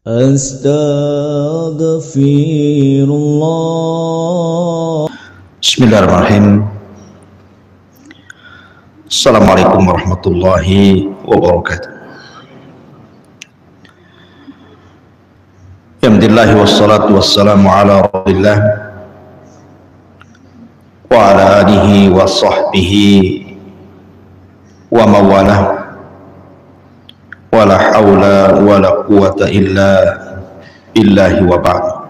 Astaghfirullah. Bismillahirrahmanirrahim. Assalamualaikum warahmatullahi wabarakatuh. Alhamdulillah wassalatu wassalamu ala rasulillah wa ala alihi wa sahbihi wa mawalah. Wala hawla wala quwata illa billahi wa ba'd.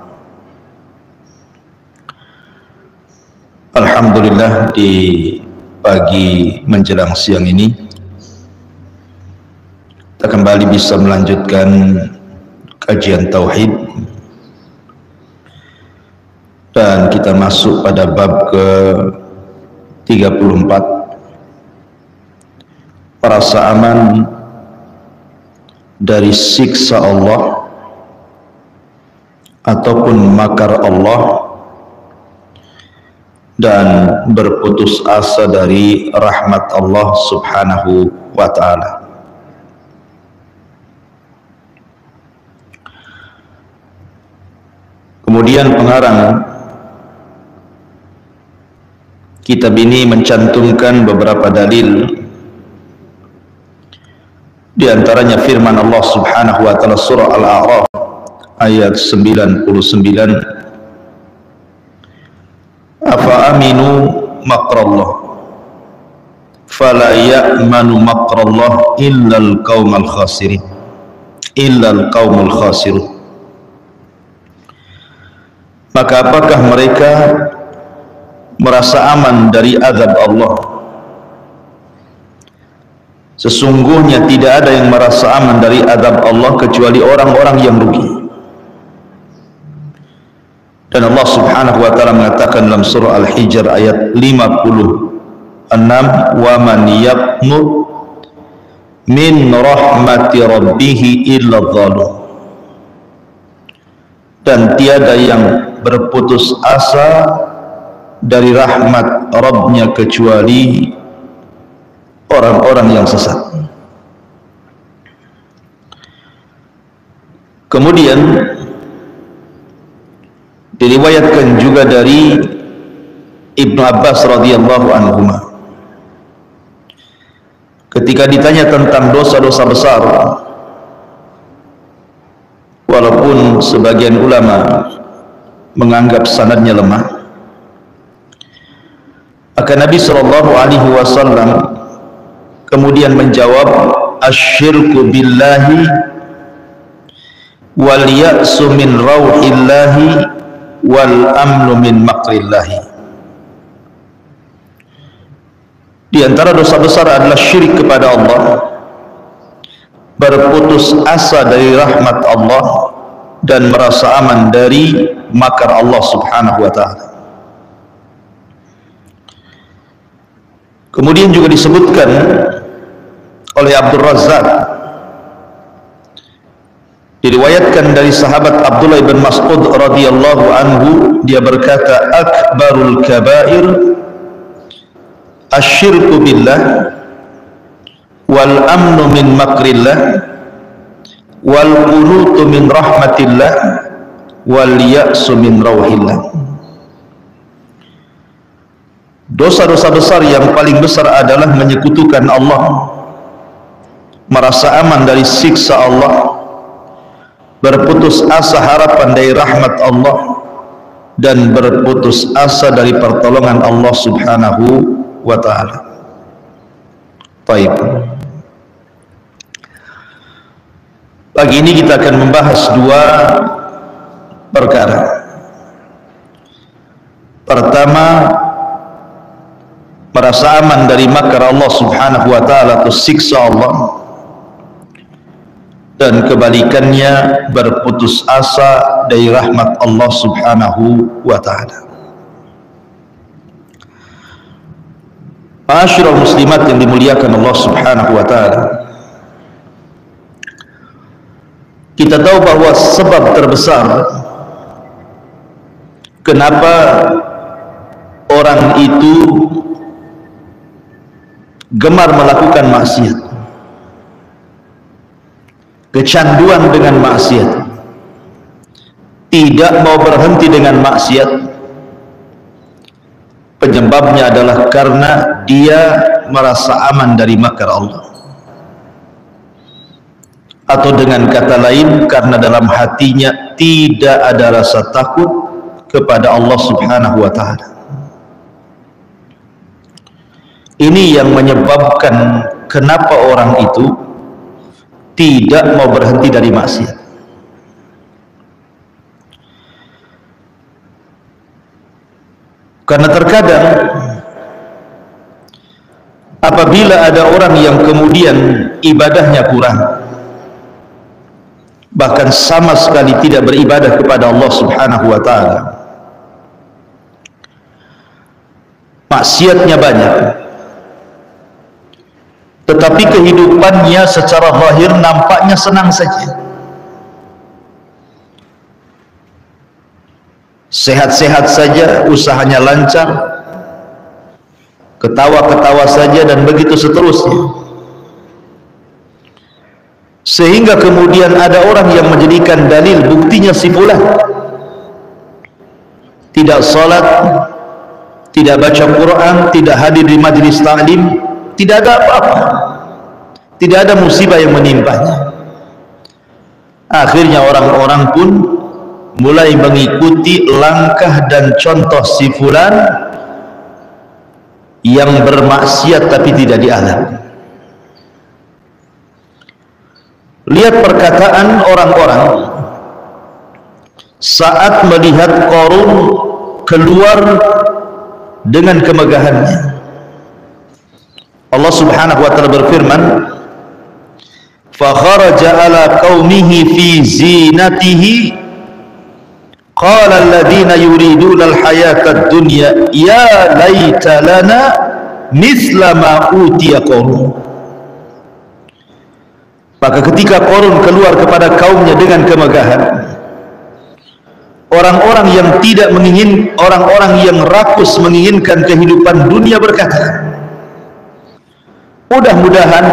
Alhamdulillah, di pagi menjelang siang ini kita kembali bisa melanjutkan kajian tauhid, dan kita masuk pada bab ke 34, merasa aman dari siksa Allah ataupun makar Allah, dan berputus asa dari rahmat Allah subhanahu wa ta'ala. Kemudian pengarang kitab ini mencantumkan beberapa dalil, di antaranya firman Allah subhanahu wa ta'ala surah Al-A'raf ayat 99, afa aminu makrallah fala ya'manu makrallah illal qawmal khasirin illal qawmul khasirun. Maka apakah mereka merasa aman dari azab Allah? Sesungguhnya tidak ada yang merasa aman dari azab Allah kecuali orang-orang yang rugi. Dan Allah subhanahu wa ta'ala mengatakan dalam surah Al-Hijr ayat 56, wa man yaqnut min rahmati rabbihi illa dhalun. Dan tiada yang berputus asa dari rahmat Rabbnya kecuali orang-orang yang sesat. Kemudian diriwayatkan juga dari Ibnu Abbas radhiyallahu anhuma, ketika ditanya tentang dosa-dosa besar, walaupun sebagian ulama menganggap sanadnya lemah, maka Nabi sallallahu alaihi wasallam kemudian menjawab, asyirku billahi wal ya'su min rauhillahi wal amnu min makrillahi. Di antara dosa besar adalah syirik kepada Allah, berputus asa dari rahmat Allah, dan merasa aman dari makar Allah subhanahu wa ta'ala. Kemudian juga disebutkan oleh Abdul Razzaq, diriwayatkan dari sahabat Abdullah bin Mas'ud radhiyallahu anhu, dia berkata, akbarul kabair asyirku billah wal amnu min makrillah wal qunutu min rahmatillah wal ya'su min rauhillah. Dosa-dosa besar yang paling besar adalah menyekutukan Allah, merasa aman dari siksa Allah, berputus asa harapan dari rahmat Allah, dan berputus asa dari pertolongan Allah subhanahu wa ta'ala. Baik, pagi ini kita akan membahas dua perkara. Pertama, merasa aman dari makar Allah subhanahu wa ta'ala atau siksa Allah, dan kebalikannya berputus asa dari rahmat Allah subhanahu wa ta'ala. Ma'asyiral muslimat yang dimuliakan Allah subhanahu wa ta'ala, kita tahu bahwa sebab terbesar kenapa orang itu gemar melakukan maksiat, kecanduan dengan maksiat, tidak mau berhenti dengan maksiat, penyebabnya adalah karena dia merasa aman dari makar Allah, atau dengan kata lain karena dalam hatinya tidak ada rasa takut kepada Allah Subhanahu wa ta'ala. Ini yang menyebabkan kenapa orang itu tidak mau berhenti dari maksiat. Karena terkadang apabila ada orang yang kemudian ibadahnya kurang, bahkan sama sekali tidak beribadah kepada Allah Subhanahu wa ta'ala, maksiatnya banyak, tetapi kehidupannya secara zahir nampaknya senang saja, sehat-sehat saja, usahanya lancar, ketawa-ketawa saja, dan begitu seterusnya. Sehingga kemudian ada orang yang menjadikan dalil, buktinya si fulan tidak salat, tidak baca Quran, tidak hadir di majlis ta'lim, tidak ada apa-apa, tidak ada musibah yang menimpanya. Akhirnya orang-orang pun mulai mengikuti langkah dan contoh si fulan yang bermaksiat tapi tidak diazab. Lihat perkataan orang-orang saat melihat Qarun keluar dengan kemegahannya. Allah Subhanahu wa ta'ala berfirman, fa kharaja ala qaumihi fi zinatihi qala alladziina yuriduna al-hayata ad-dunya ya laita lana mithla ma utiya Qarun. Maka ketika Qarun keluar kepada kaumnya dengan kemegahan, orang-orang yang tidak orang-orang yang rakus menginginkan kehidupan dunia berkata, mudah-mudahan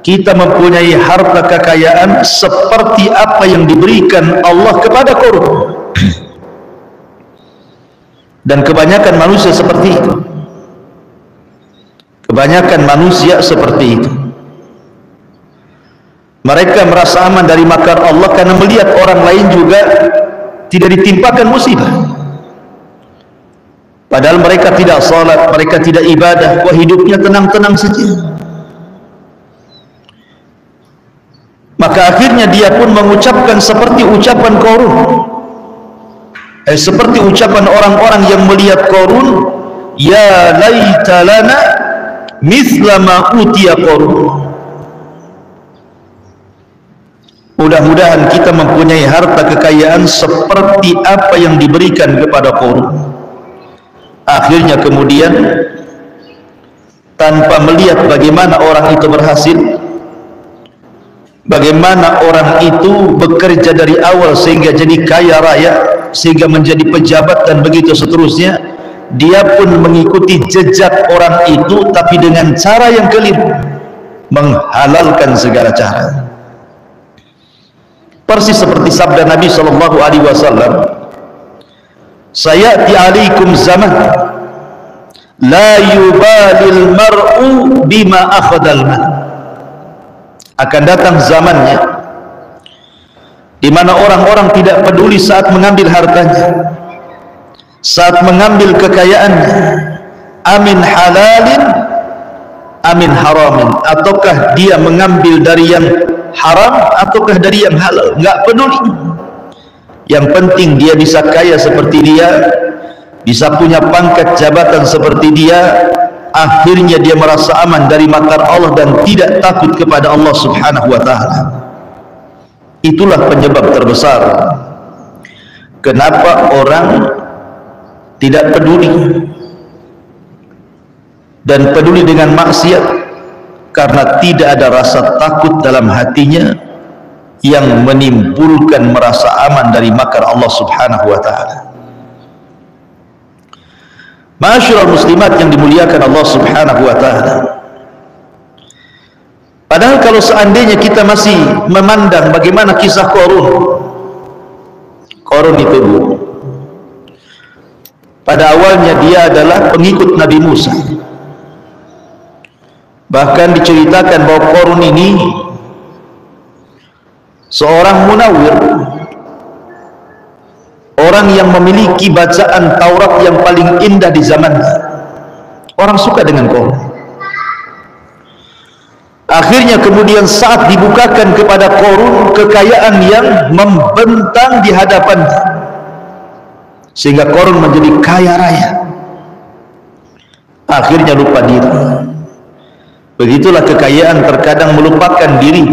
kita mempunyai harta kekayaan seperti apa yang diberikan Allah kepada Qarun. Dan kebanyakan manusia seperti itu. Kebanyakan manusia seperti itu. Mereka merasa aman dari makar Allah karena melihat orang lain juga tidak ditimpakan musibah. Padahal mereka tidak salat, mereka tidak ibadah, wah hidupnya tenang-tenang saja. Maka akhirnya dia pun mengucapkan seperti ucapan Qarun, seperti ucapan orang-orang yang melihat Qarun, ya laita lana mithla ma utiya Qarun. Mudah-mudahan kita mempunyai harta kekayaan seperti apa yang diberikan kepada Qarun. Akhirnya kemudian tanpa melihat bagaimana orang itu berhasil, bagaimana orang itu bekerja dari awal sehingga jadi kaya raya, sehingga menjadi pejabat dan begitu seterusnya, dia pun mengikuti jejak orang itu tapi dengan cara yang keliru, menghalalkan segala cara. Persis seperti sabda Nabi SAW, sayati alaikum zaman la yubalil mar'u bima akhadal mal. Akan datang zamannya di mana orang-orang tidak peduli saat mengambil hartanya, saat mengambil kekayaannya, amin halalin amin haramin, ataukah dia mengambil dari yang haram ataukah dari yang halal, enggak peduli. Yang penting dia bisa kaya seperti dia, bisa punya pangkat jabatan seperti dia, akhirnya dia merasa aman dari makar Allah dan tidak takut kepada Allah Subhanahu wa ta'ala. Itulah penyebab terbesar kenapa orang tidak peduli dan peduli dengan maksiat, karena tidak ada rasa takut dalam hatinya yang menimbulkan merasa aman dari makar Allah Subhanahu wa ta'ala. Ma'asyiral muslimat yang dimuliakan Allah Subhanahu wa ta'ala, padahal kalau seandainya kita masih memandang bagaimana kisah Qarun, Qarun itu, pada awalnya dia adalah pengikut Nabi Musa. Bahkan diceritakan bahwa Qarun ini seorang munawwir, orang yang memiliki bacaan Taurat yang paling indah di zamannya. Orang suka dengan Qarun. Akhirnya kemudian saat dibukakan kepada Qarun kekayaan yang membentang di hadapannya, sehingga Qarun menjadi kaya raya, akhirnya lupa diri. Begitulah kekayaan terkadang melupakan diri.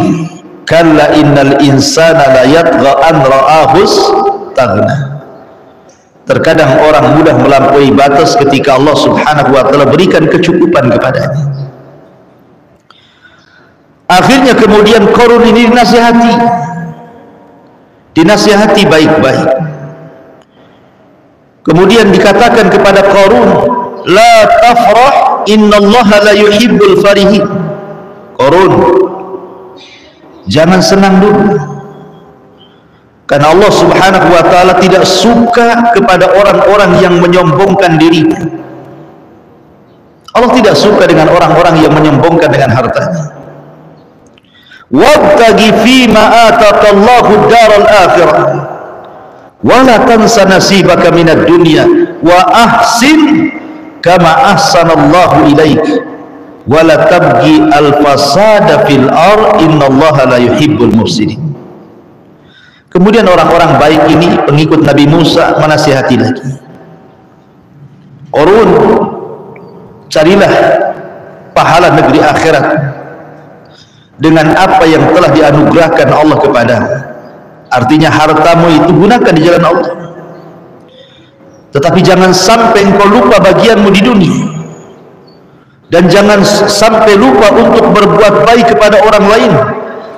Kalla innal insana la yatgha an ra'ahus taghna. Terkadang orang mudah melampaui batas ketika Allah Subhanahu wa taala berikan kecukupan kepadanya. Akhirnya kemudian Qarun ini dinasihati baik-baik. Kemudian dikatakan kepada Qarun, la tafrah innallaha la yuhibbul farihin. Qarun, jangan senang dulu, karena Allah Subhanahu wa taala tidak suka kepada orang-orang yang menyombongkan dirinya. Allah tidak suka dengan orang-orang yang menyombongkan dengan hartanya. Wabtaghi fima ataqallahu daral akhirah wa la tansa nasibaka minad dunya wa ahsin kama ahsanallahu ilaik wa la tabghi al fasada fil ard innallaha la yuhibbul mufsidin. Kemudian orang-orang baik ini pengikut Nabi Musa menasihati lagi, Qarun, carilah pahala negeri akhirat dengan apa yang telah dianugerahkan Allah kepadamu. Artinya hartamu itu gunakan di jalan Allah, tetapi jangan sampai engkau lupa bagianmu di dunia, dan jangan sampai lupa untuk berbuat baik kepada orang lain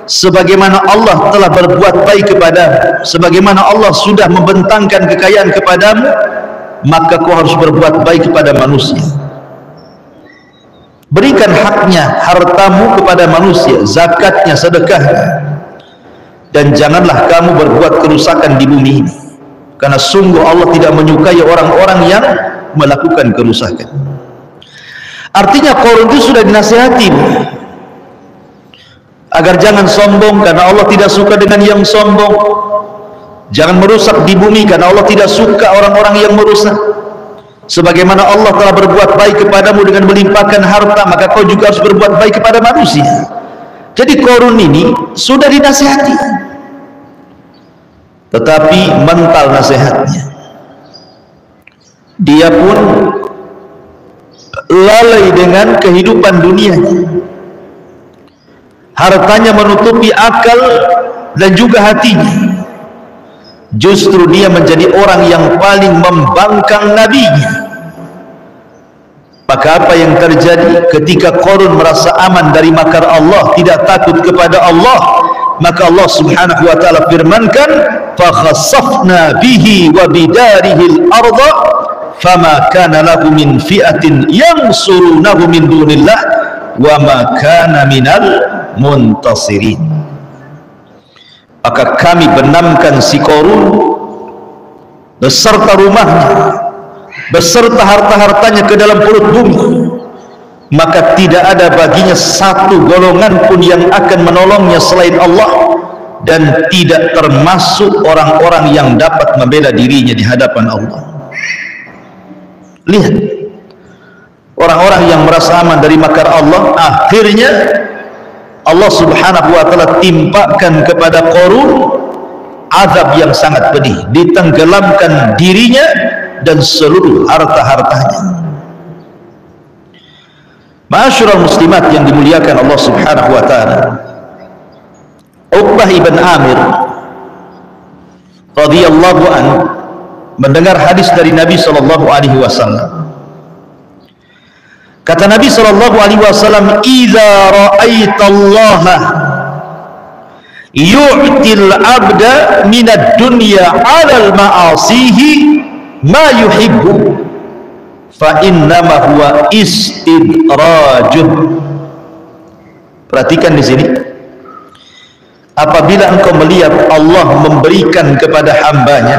sebagaimana Allah telah berbuat baik kepadamu. Sebagaimana Allah sudah membentangkan kekayaan kepadamu, maka kau harus berbuat baik kepada manusia. Berikan haknya, hartamu kepada manusia, zakatnya, sedekahnya, dan janganlah kamu berbuat kerusakan di bumi ini, karena sungguh Allah tidak menyukai orang-orang yang melakukan kerusakan. Artinya Qarun itu sudah dinasihati agar jangan sombong, karena Allah tidak suka dengan yang sombong. Jangan merusak di bumi, karena Allah tidak suka orang-orang yang merusak. Sebagaimana Allah telah berbuat baik kepadamu dengan melimpahkan harta, maka kau juga harus berbuat baik kepada manusia. Jadi Qarun ini sudah dinasihati, tetapi mental nasihatnya, dia pun lalai dengan kehidupan dunianya. Hartanya menutupi akal dan juga hatinya. Justru dia menjadi orang yang paling membangkang nabinya. Maka apa yang terjadi ketika Qarun merasa aman dari makar Allah, tidak takut kepada Allah, maka Allah Subhanahu wa taala firmankan, fa khassafna bihi wa bidarihi al-ardha fama kana lahu min fi'atin yansurunahu min dunillah wa ma kana minal muntasirin. Maka kami benamkan si Qarun beserta rumahnya, beserta harta-hartanya ke dalam perut bumi, maka tidak ada baginya satu golongan pun yang akan menolongnya selain Allah, dan tidak termasuk orang-orang yang dapat membela dirinya di hadapan Allah. Lihat, orang-orang yang merasa aman dari makar Allah, akhirnya Allah Subhanahu wa taala timpakan kepada Qarun azab yang sangat pedih, ditenggelamkan dirinya dan seluruh harta-hartanya. Ma'asyiral muslimat yang dimuliakan Allah Subhanahu wa taala, Uqbah ibn Amir radhiyallahu anhu mendengar hadis dari Nabi sallallahu alaihi wasallam. Kata Nabi sallallahu alaihi wasallam, "Idza ra'aitallaha yu'til 'abda minad dunya 'alal ma'asihi ma yuhibbu fa innama huwa istidrajun." Perhatikan di sini. apabila engkau melihat Allah memberikan kepada hambanya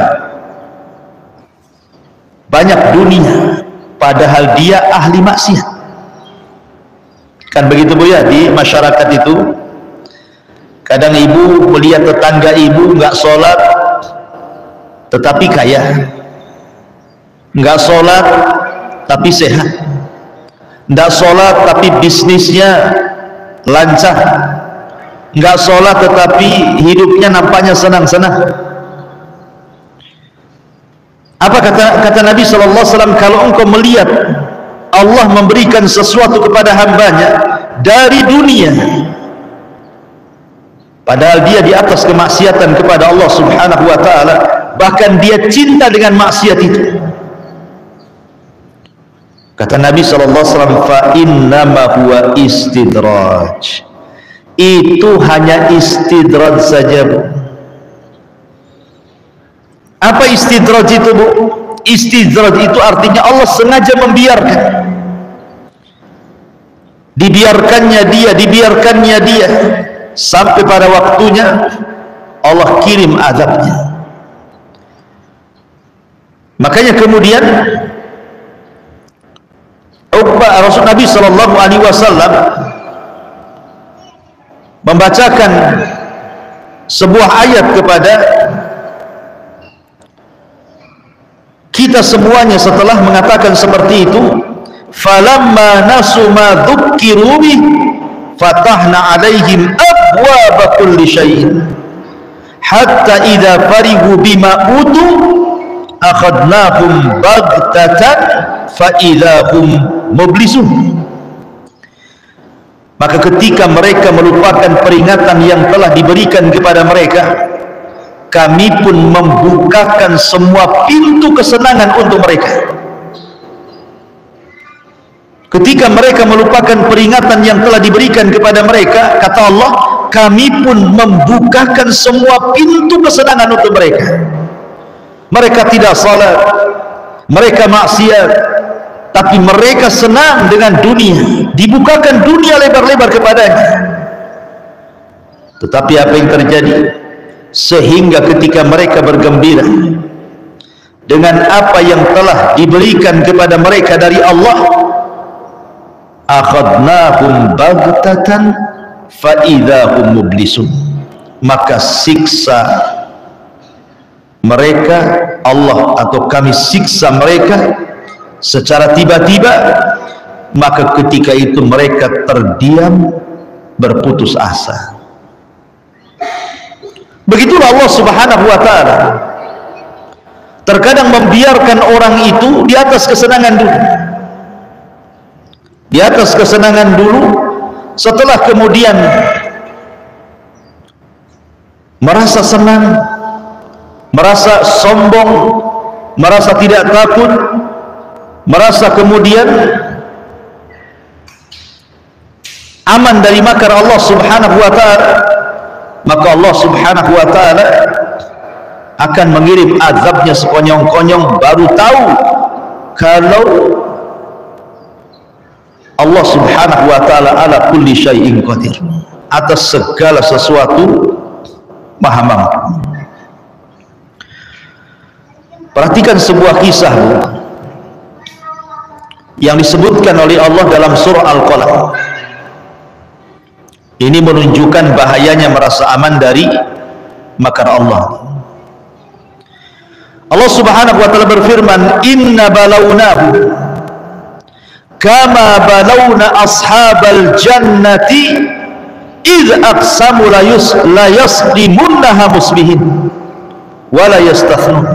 banyak dunia padahal dia ahli maksiat. Kan begitu Bu ya, di masyarakat itu kadang ibu melihat tetangga ibu nggak sholat tetapi kaya, nggak sholat tapi sehat, nggak sholat tapi bisnisnya lancar, nggak sholat tetapi hidupnya nampaknya senang-senang. Apa kata Nabi SAW, kalau engkau melihat Allah memberikan sesuatu kepada hambanya dari dunia padahal dia di atas kemaksiatan kepada Allah Subhanahu wa ta'ala, bahkan dia cinta dengan maksiat itu, kata Nabi SAW, fa innama huwa istidraj, itu hanya istidraj saja Bu. Apa istidraj itu Bu? Istidraj itu artinya Allah sengaja membiarkan, dibiarkannya dia sampai pada waktunya Allah kirim azabnya. Makanya kemudian Rasul Nabi Sallallahu Alaihi Wasallam membacakan sebuah ayat kepada kita semuanya setelah mengatakan seperti itu, falamma nasu ma dzukkiru bih fatahna alaihim abwaaba kulli syai'in hatta idza farihu bima utu akhadnahum baghtatan fa idza hum mublisun. Maka ketika mereka melupakan peringatan yang telah diberikan kepada mereka, kami pun membukakan semua pintu kesenangan untuk mereka. Ketika mereka melupakan peringatan yang telah diberikan kepada mereka, kata Allah, kami pun membukakan semua pintu kesenangan untuk mereka. Mereka tidak salat, mereka maksiat, tapi mereka senang dengan dunia, dibukakan dunia lebar-lebar kepadanya. Tetapi apa yang terjadi? Sehingga ketika mereka bergembira dengan apa yang telah diberikan kepada mereka dari Allah, akhadnahum baghtatan fa idza hum mublisun, maka siksa mereka Allah atau kami siksa mereka secara tiba-tiba, maka ketika itu mereka terdiam berputus asa. Begitulah Allah Subhanahu wa ta'ala terkadang membiarkan orang itu di atas kesenangan dulu, di atas kesenangan dulu, setelah kemudian merasa senang, merasa sombong, merasa tidak takut, merasa kemudian aman dari makar Allah Subhanahu wa ta'ala, maka Allah Subhanahu wa ta'ala akan mengirim azabnya sekonyong-konyong. Baru tahu kalau Allah Subhanahu wa ta'ala ala kulli syai'in qadir, atas segala sesuatu maha mampu. Perhatikan sebuah kisah yang disebutkan oleh Allah dalam surah Al-Qalam. Ini menunjukkan bahayanya merasa aman dari makar Allah. Allah Subhanahu wa ta'ala berfirman, inna balawnahu kama balawna ashabal jannati idh aqsamu la yaslimunnaha musbihin wa la yastathnun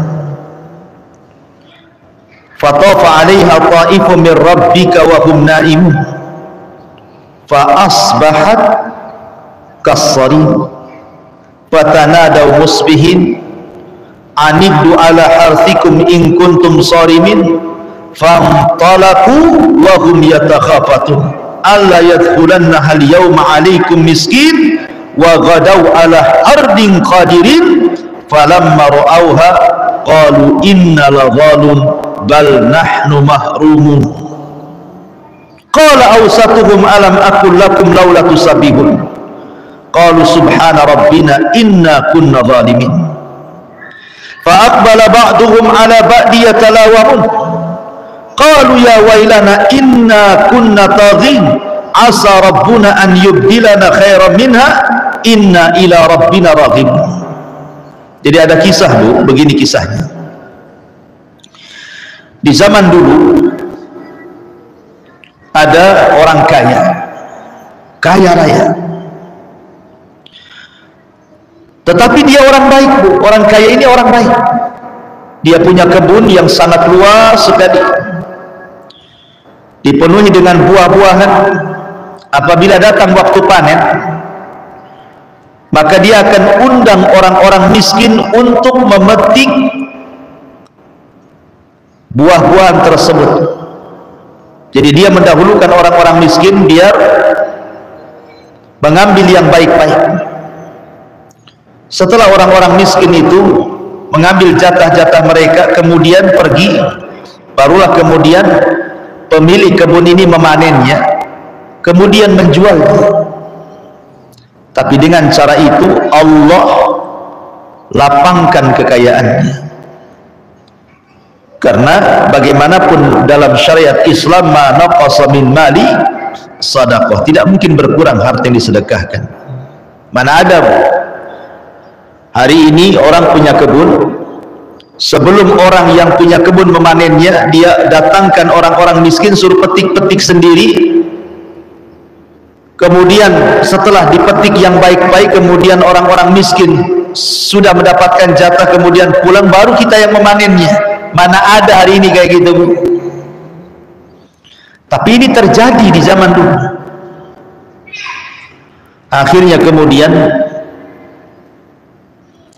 fatafa 'alaiha ta'ifun min rabbika wa hum na'imun fa asbahat kassarin fatanadaw musbihin aniddu ala harthikum in kuntum sarimin fantalaqu wa hum yatakhafatun alla yadkhulannaha al-yawma 'alaykum miskin wa ghadaw ala ardin qadirin falamma ra'awha qalu inna ladhalun bal nahnu mahrumun qala awsatuhum alam aqul lakum laula tusabbihun qalu subhana rabbina inna kunna zalimin. Fa aqbala ba'duhum ala ba'di yatalawamun qalu ya wailana inna kunna taghin asa rabbuna an yubdilana khairan minha inna ila rabbina raghibun. Jadi ada kisah, Bu, begini kisahnya. Di zaman dulu ada orang kaya, kaya raya. Tetapi dia orang baik, Bu. Orang kaya ini orang baik. Dia punya kebun yang sangat luas sekali, dipenuhi dengan buah-buahan. Apabila datang waktu panen, maka dia akan undang orang-orang miskin untuk memetik buah-buahan tersebut. Jadi dia mendahulukan orang-orang miskin biar mengambil yang baik-baik. Setelah orang-orang miskin itu mengambil jatah-jatah mereka, kemudian pergi, barulah kemudian pemilik kebun ini memanennya, kemudian menjualnya. Tapi dengan cara itu Allah lapangkan kekayaannya. Karena bagaimanapun dalam syariat Islam, ma naqasa min mali sadaqah, tidak mungkin berkurang harta yang disedekahkan. Mana ada hari ini orang punya kebun, sebelum orang yang punya kebun memanennya, dia datangkan orang-orang miskin suruh petik-petik sendiri. Kemudian setelah dipetik yang baik-baik, kemudian orang-orang miskin sudah mendapatkan jatah, kemudian pulang, baru kita yang memanennya. Mana ada hari ini kayak gitu, Bu. Tapi ini terjadi di zaman dulu. Akhirnya kemudian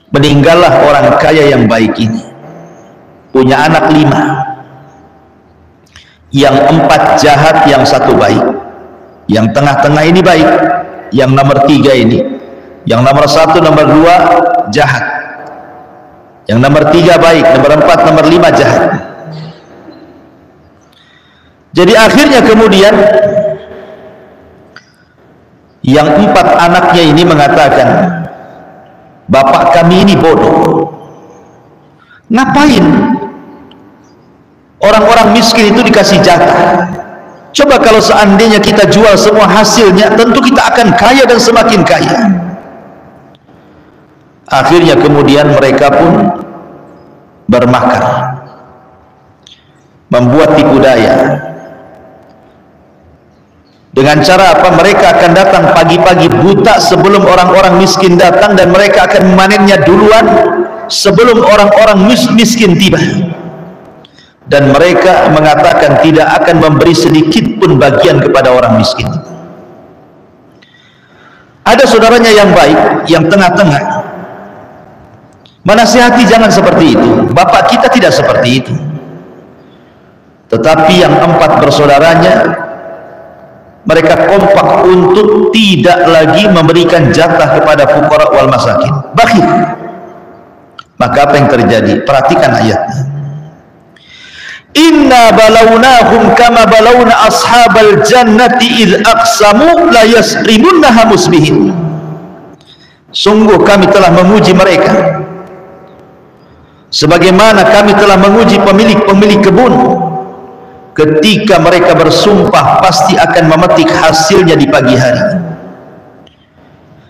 meninggallah orang kaya yang baik ini, punya anak 5, yang 4 jahat, yang 1 baik. Yang tengah-tengah ini baik, yang nomor 3 ini, yang nomor 1, nomor 2 jahat, yang nomor 3 baik, nomor 4, nomor 5 jahat. Jadi akhirnya kemudian yang 4 anaknya ini mengatakan, bapak kami ini bodoh, ngapain orang-orang miskin itu dikasih jatah? Coba kalau seandainya kita jual semua hasilnya, tentu kita akan kaya dan semakin kaya. Akhirnya kemudian mereka pun bermakar, membuat tipu daya. Dengan cara apa? Mereka akan datang pagi-pagi buta sebelum orang-orang miskin datang, dan mereka akan memanennya duluan sebelum orang-orang miskin tiba. Dan mereka mengatakan tidak akan memberi sedikit pun bagian kepada orang miskin. Ada saudaranya yang baik, yang tengah-tengah, menasihati jangan seperti itu, bapak kita tidak seperti itu. Tetapi yang 4 bersaudaranya, mereka kompak untuk tidak lagi memberikan jatah kepada fuqara wal masakin, bakhil. Maka apa yang terjadi? Perhatikan ayatnya. Inna balawnahum kama balawna ashabal jannati idh aqsamu la yasrimunnaha musbihin. Sungguh kami telah menguji mereka sebagaimana kami telah menguji pemilik-pemilik kebun ketika mereka bersumpah pasti akan memetik hasilnya di pagi hari.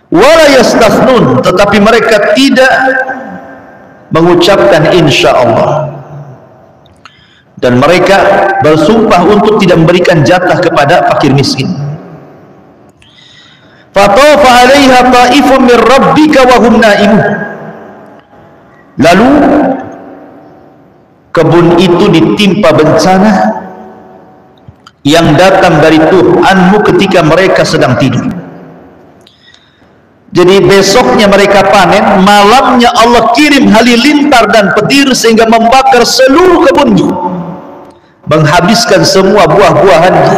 Wala yastathnun, tetapi mereka tidak mengucapkan insyaallah. Dan mereka bersumpah untuk tidak memberikan jatah kepada fakir miskin. Fatafa 'alaiha ta'ifun min rabbika wa hum naimun. Lalu kebun itu ditimpa bencana yang datang dari Tuhanmu ketika mereka sedang tidur. Jadi besoknya mereka panen, malamnya Allah kirim halilintar dan petir sehingga membakar seluruh kebunnya, menghabiskan semua buah-buahannya,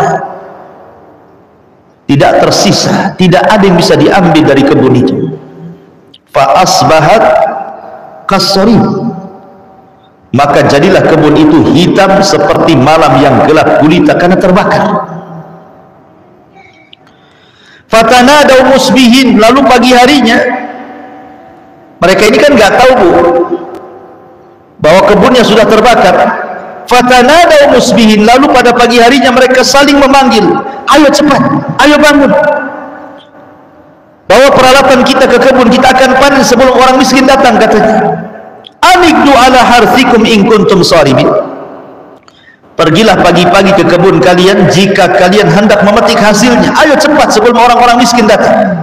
tidak tersisa, tidak ada yang bisa diambil dari kebun itu. Fa asbahat kassarim, maka jadilah kebun itu hitam seperti malam yang gelap gulita karena terbakar. Fatanadaw musbihin, lalu pagi harinya mereka ini kan nggak tahu Bu bahwa kebunnya sudah terbakar. Fatanadaw musbihin, lalu pada pagi harinya mereka saling memanggil, ayo cepat, ayo bangun, bawa peralatan kita ke kebun, kita akan panen sebelum orang miskin datang, katanya. Anikdu ala harthikum in kuntum sharimin, pergilah pagi-pagi ke kebun kalian jika kalian hendak memetik hasilnya, ayo cepat sebelum orang-orang miskin datang.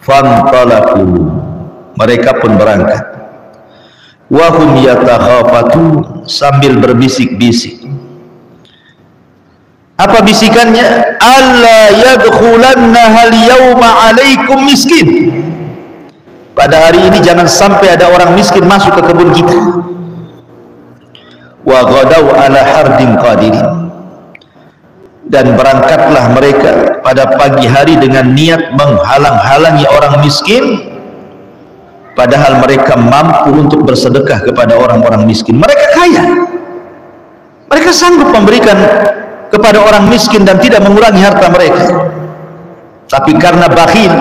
Fantalaku, mereka pun berangkat. Wahum yatakhafatun, sambil berbisik-bisik. Apa bisikannya? Alla yadkhulannaha al-yawma 'alaikum miskin, pada hari ini jangan sampai ada orang miskin masuk ke kebun kita. Wa ghadaw ala hardin qadirin, dan berangkatlah mereka pada pagi hari dengan niat menghalang-halangi orang miskin, padahal mereka mampu untuk bersedekah kepada orang-orang miskin. Mereka kaya, mereka sanggup memberikan kepada orang miskin dan tidak mengurangi harta mereka, tapi karena bakhil,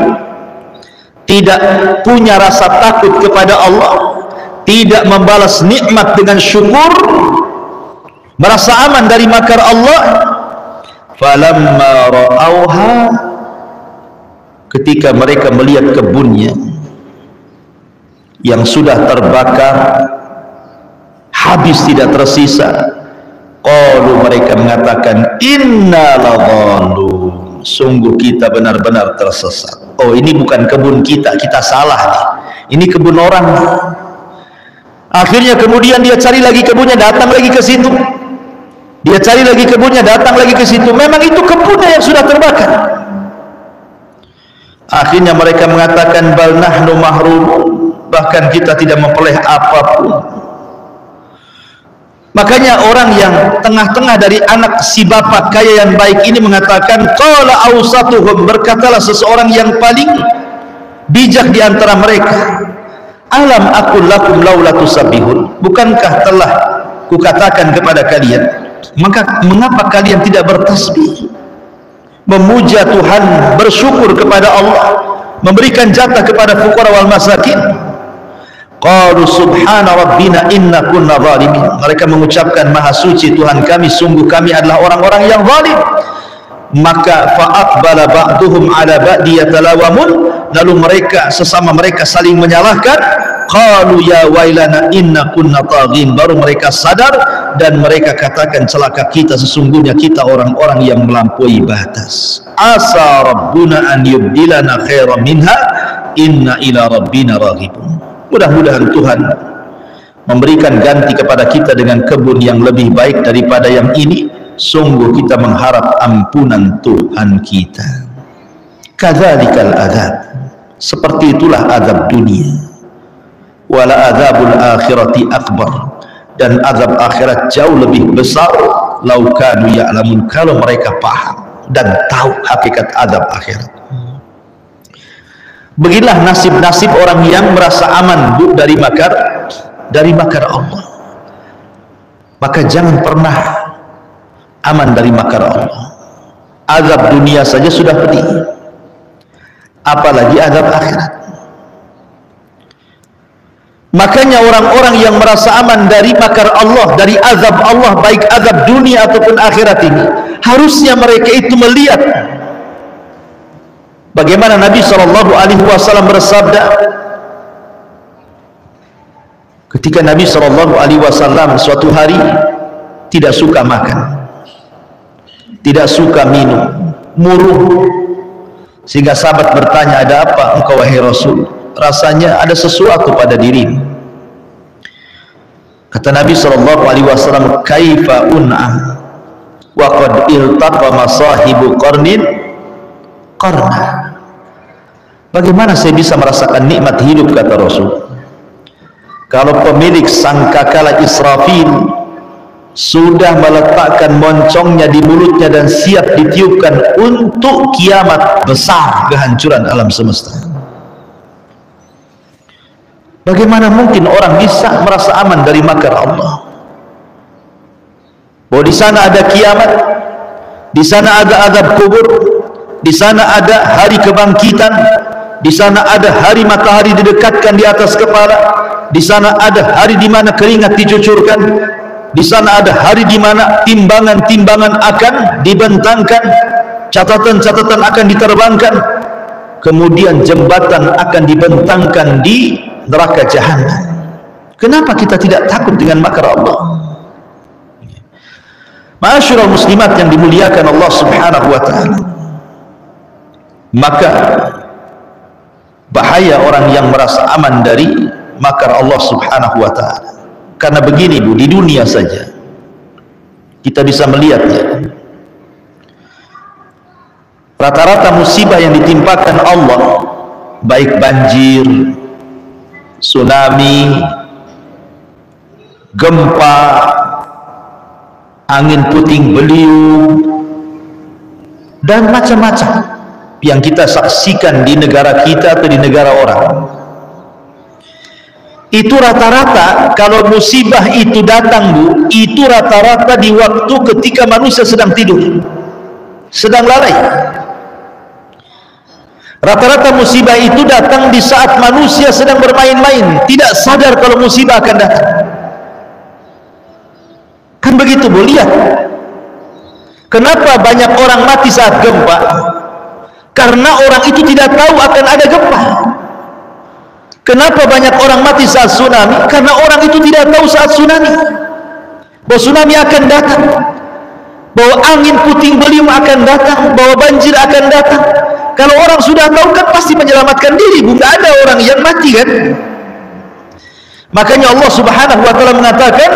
tidak punya rasa takut kepada Allah, tidak membalas nikmat dengan syukur, merasa aman dari makar Allah. Falamma ra'auha, ketika mereka melihat kebunnya yang sudah terbakar habis tidak tersisa, qalu, mereka mengatakan, inna ladhalun, sungguh kita benar-benar tersesat. Oh, ini bukan kebun kita, kita salah nih, ini kebun orang. Akhirnya kemudian dia cari lagi kebunnya, datang lagi ke situ. Dia cari lagi kebunnya, datang lagi ke situ. Memang itu kebunnya yang sudah terbakar. Akhirnya mereka mengatakan, bal nahnu mahrumun, bahkan kita tidak memperoleh apapun. Makanya orang yang tengah-tengah dari anak si bapak kaya yang baik ini mengatakan, qala awsatuhum, berkatalah seseorang yang paling bijak di antara mereka, alam aqul lakum laula tusabbihun, bukankah telah kukatakan kepada kalian, maka mengapa kalian tidak bertasbih, memuja Tuhan, bersyukur kepada Allah, memberikan jatah kepada fuqara wal masakin. Qalu subhana rabbina inna kunna zalimin, mereka mengucapkan, maha suci Tuhan kami, sungguh kami adalah orang-orang yang zalim. Maka fa'aqbala ba'duhum ala ba'di yatalawamun, lalu mereka sesama mereka saling menyalahkan. Qalu ya wailana inna kunna taghin, baru mereka sadar dan mereka katakan, celaka kita, sesungguhnya kita orang-orang yang melampaui batas. Asa rabbuna an yubdilana khairan minha inna ila rabbina raghibun, mudah-mudahan Tuhan memberikan ganti kepada kita dengan kebun yang lebih baik daripada yang ini, sungguh kita mengharap ampunan Tuhan kita. Kadzalikal adzab, seperti itulah azab dunia. Wala adzabul akhirati akbar, dan azab akhirat jauh lebih besar. Lau kanu ya'lamun, kalau mereka paham dan tahu hakikat azab akhirat. Beginilah nasib-nasib orang yang merasa aman dari makar Allah. Maka jangan pernah aman dari makar Allah. Azab dunia saja sudah pedih, apalagi azab akhirat. Makanya orang-orang yang merasa aman dari makar Allah, dari azab Allah, baik azab dunia ataupun akhirat ini, harusnya mereka itu melihat bagaimana Nabi SAW bersabda ketika Nabi SAW suatu hari tidak suka makan, tidak suka minum, murung, sehingga sahabat bertanya, ada apa engkau wahai Rasul? Rasanya ada sesuatu pada dirimu. Kata Nabi SAW, kaifa un'am wa qad iltaqama sahibu qarnin qarna, bagaimana saya bisa merasakan nikmat hidup, kata Rasul, kalau pemilik sangkakala Israfil sudah meletakkan moncongnya di mulutnya dan siap ditiupkan untuk kiamat besar, kehancuran alam semesta. Bagaimana mungkin orang bisa merasa aman dari makar Allah? Bahwa di sana ada kiamat, di sana ada azab kubur, di sana ada hari kebangkitan, di sana ada hari matahari didekatkan di atas kepala, di sana ada hari di mana keringat dicucurkan, di sana ada hari di mana timbangan-timbangan akan dibentangkan, catatan-catatan akan diterbangkan, kemudian jembatan akan dibentangkan di neraka jahanam. Kenapa kita tidak takut dengan makar Allah? Ma'asyiral muslimat yang dimuliakan Allah Subhanahu wa taala. Maka bahaya orang yang merasa aman dari makar Allah Subhanahu wa taala. Karena begini Bu, di dunia saja kita bisa melihatnya. Rata-rata musibah yang ditimpakan Allah, baik banjir, tsunami, gempa, angin puting beliung, dan macam-macam yang kita saksikan di negara kita atau di negara orang, itu rata-rata kalau musibah itu datang Bu, itu rata-rata di waktu ketika manusia sedang tidur, sedang lalai. Rata-rata musibah itu datang di saat manusia sedang bermain-main, tidak sadar kalau musibah akan datang. Kan begitu Bu, lihat kenapa banyak orang mati saat gempa? Karena orang itu tidak tahu akan ada gempa. Kenapa banyak orang mati saat tsunami? Karena orang itu tidak tahu saat tsunami bahwa tsunami akan datang, bahwa angin puting beliung akan datang, bahwa banjir akan datang. Kalau orang sudah tahu kan pasti menyelamatkan diri, bukan ada orang yang mati kan. Makanya Allah Subhanahu wa taala mengatakan,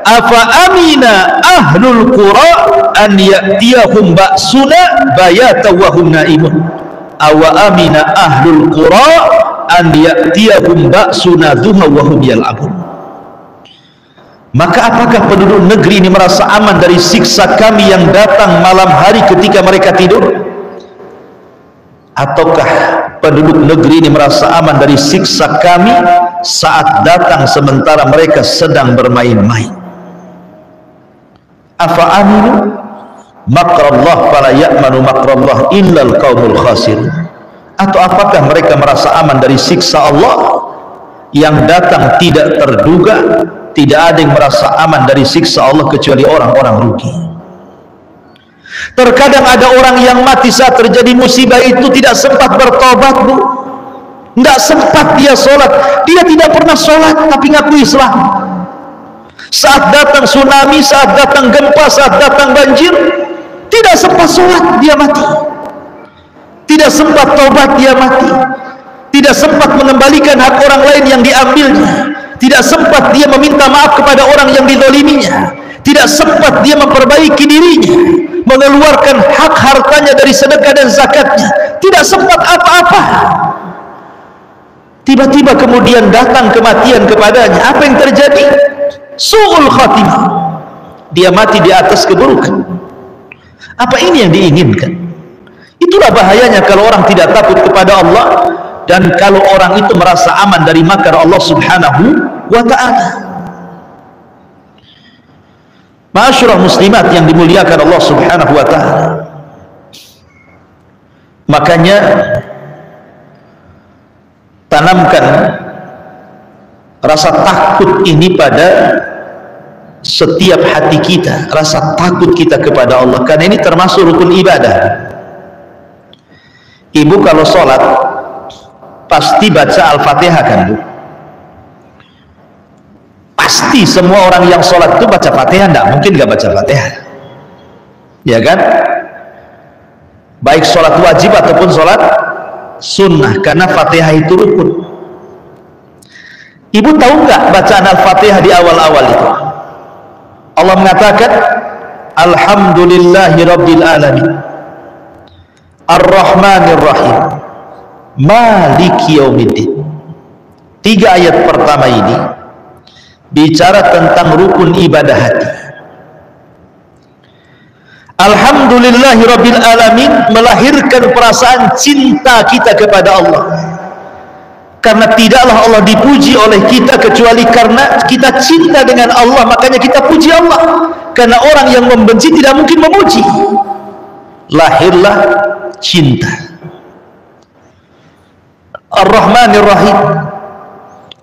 afa amina ahlul qura an ya'tiyahum ba'suna bayatan wa hum naimun, awa amina ahlul qura an ya'tiyahum ba'suna duha wa hum yal'abun. Maka apakah penduduk negeri ini merasa aman dari siksa kami yang datang malam hari ketika mereka tidur? Ataukah penduduk negeri ini merasa aman dari siksa kami saat datang sementara mereka sedang bermain-main? Afa aminu makrallah fala ya'manu makrallah illal qaumul khasirun. Atau apakah mereka merasa aman dari siksa Allah yang datang tidak terduga? Tidak ada yang merasa aman dari siksa Allah kecuali orang-orang rugi. Terkadang ada orang yang mati saat terjadi musibah itu tidak sempat bertobat Bu, tidak sempat dia sholat, dia tidak pernah sholat tapi ngaku Islam. Saat datang tsunami, saat datang gempa, saat datang banjir, tidak sempat sholat dia mati, tidak sempat tobat dia mati, tidak sempat mengembalikan hak orang lain yang diambilnya, tidak sempat dia meminta maaf kepada orang yang dizaliminya, tidak sempat dia memperbaiki dirinya, mengeluarkan hak hartanya dari sedekah dan zakatnya, tidak sempat apa-apa. Tiba-tiba kemudian datang kematian kepadanya. Apa yang terjadi? Su'ul khatimah, dia mati di atas keburukan. Apa ini yang diinginkan? Itulah bahayanya kalau orang tidak takut kepada Allah dan kalau orang itu merasa aman dari makar Allah Subhanahu wa ta'ala. Ma'asyiral muslimat yang dimuliakan Allah Subhanahu wa ta'ala. Makanya tanamkan rasa takut ini pada setiap hati kita, rasa takut kita kepada Allah, karena ini termasuk rukun ibadah. Ibu kalau sholat pasti baca Al-Fatihah kan Bu? Pasti semua orang yang sholat itu baca Fatihah, tidak mungkin gak baca Fatihah, ya kan? Baik sholat wajib ataupun sholat sunnah, karena Fatihah itu rukun. Ibu tahu nggak bacaan Al-Fatihah di awal-awal itu? Allah mengatakan Alhamdulillahi Rabbil Alamin Ar-Rahmanir Rahim Maliki Yaumiddin. 3 ayat pertama ini bicara tentang rukun ibadah hati. Alhamdulillahi Rabbil Alamin melahirkan perasaan cinta kita kepada Allah, karena tidaklah Allah dipuji oleh kita kecuali karena kita cinta dengan Allah, makanya kita puji Allah. Karena orang yang membenci tidak mungkin memuji. lahirlah cinta. Ar-Rahmanir Rahim,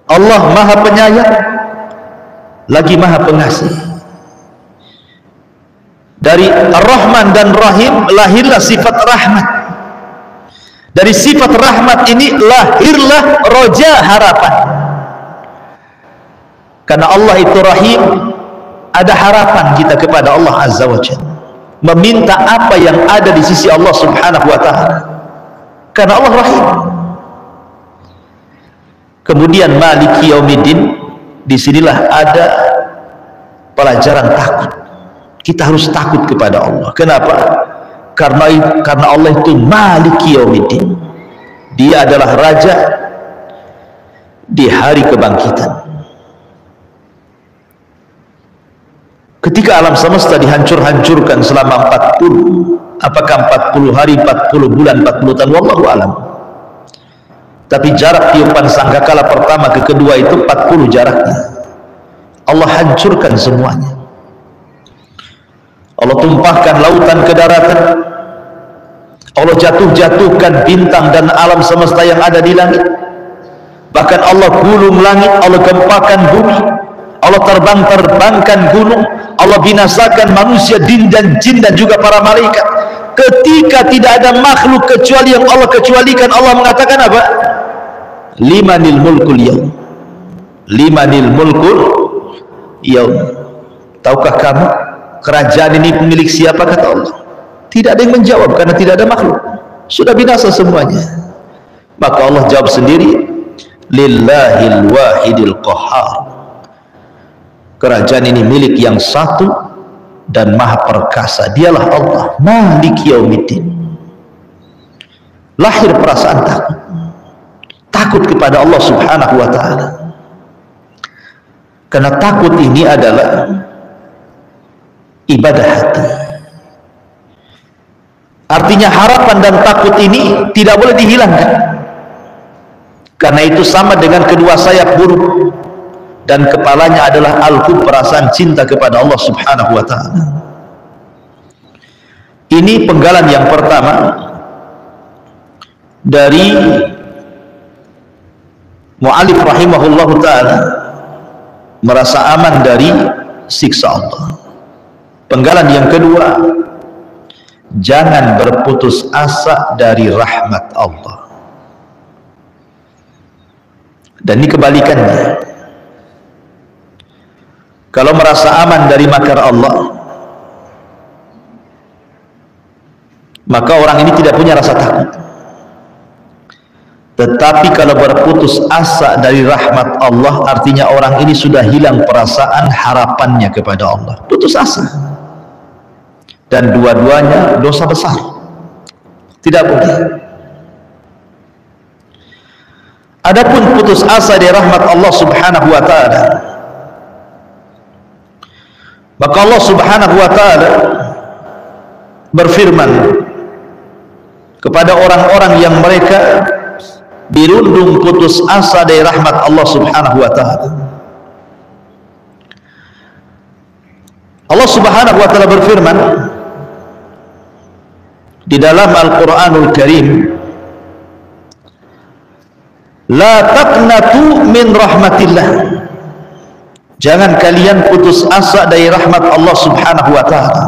Allah Maha Penyayang lagi Maha Pengasih. Dari Ar-Rahman dan Rahim lahirlah sifat rahmat. Dari sifat rahmat ini lahirlah roja, harapan. Karena Allah itu Rahim, ada harapan kita kepada Allah Azza wa Jalla, meminta apa yang ada di sisi Allah Subhanahu wa Ta'ala, karena Allah Rahim. Kemudian Maliki Yaumiddin, disinilah ada pelajaran takut. Kita harus takut kepada Allah. Kenapa? Karena Allah itu Maliki Yaumiddin, Dia adalah Raja di hari kebangkitan. Ketika alam semesta dihancur-hancurkan selama 40, apakah 40 hari, 40 bulan, 40 tahun, wallahu alam. Tapi jarak tiupan sangkakala pertama ke kedua itu 40 jaraknya. Allah hancurkan semuanya. Allah tumpahkan lautan ke daratan. Allah jatuhkan bintang dan alam semesta yang ada di langit. Bahkan Allah gulung langit, Allah gempakan bumi, Allah terbangkan gunung, Allah binasakan manusia, jin dan juga para malaikat. Ketika tidak ada makhluk kecuali yang Allah kecualikan, Allah mengatakan apa? Limanil mulkul yaum, limanil mulkul yaum. Tahukah kamu kerajaan ini milik siapa, kata Allah? Tidak ada yang menjawab karena tidak ada makhluk, sudah binasa semuanya. Maka Allah jawab sendiri, lillahil wahidil qahhar. Kerajaan ini milik yang satu dan maha perkasa, dialah Allah Maliki Yaumiddin. Lahir perasaan takut, takut kepada Allah Subhanahu wa Ta'ala. Karena takut ini adalah ibadah hati. Artinya harapan dan takut ini tidak boleh dihilangkan. Karena itu sama dengan kedua sayap burung, dan kepalanya adalah al-hub, perasaan cinta kepada Allah Subhanahu wa Ta'ala. Ini penggalan yang pertama dari mu'alif rahimahullah ta'ala, merasa aman dari siksa Allah. Penggalan yang kedua, jangan berputus asa dari rahmat Allah. Dan ini kebalikannya. Kalau merasa aman dari makar Allah, maka orang ini tidak punya rasa takut. Tetapi kalau berputus asa dari rahmat Allah, artinya orang ini sudah hilang perasaan harapannya kepada Allah, putus asa. Dan dua-duanya dosa besar, tidak boleh. Adapun putus asa dari rahmat Allah Subhanahu wa Ta'ala, maka Allah Subhanahu wa Ta'ala berfirman kepada orang-orang yang mereka dirundung putus asa dari rahmat Allah Subhanahu wa Ta'ala. Allah Subhanahu wa Ta'ala berfirman di dalam Al-Quranul Karim, la taqnatu min rahmatillah, jangan kalian putus asa dari rahmat Allah Subhanahu wa Ta'ala.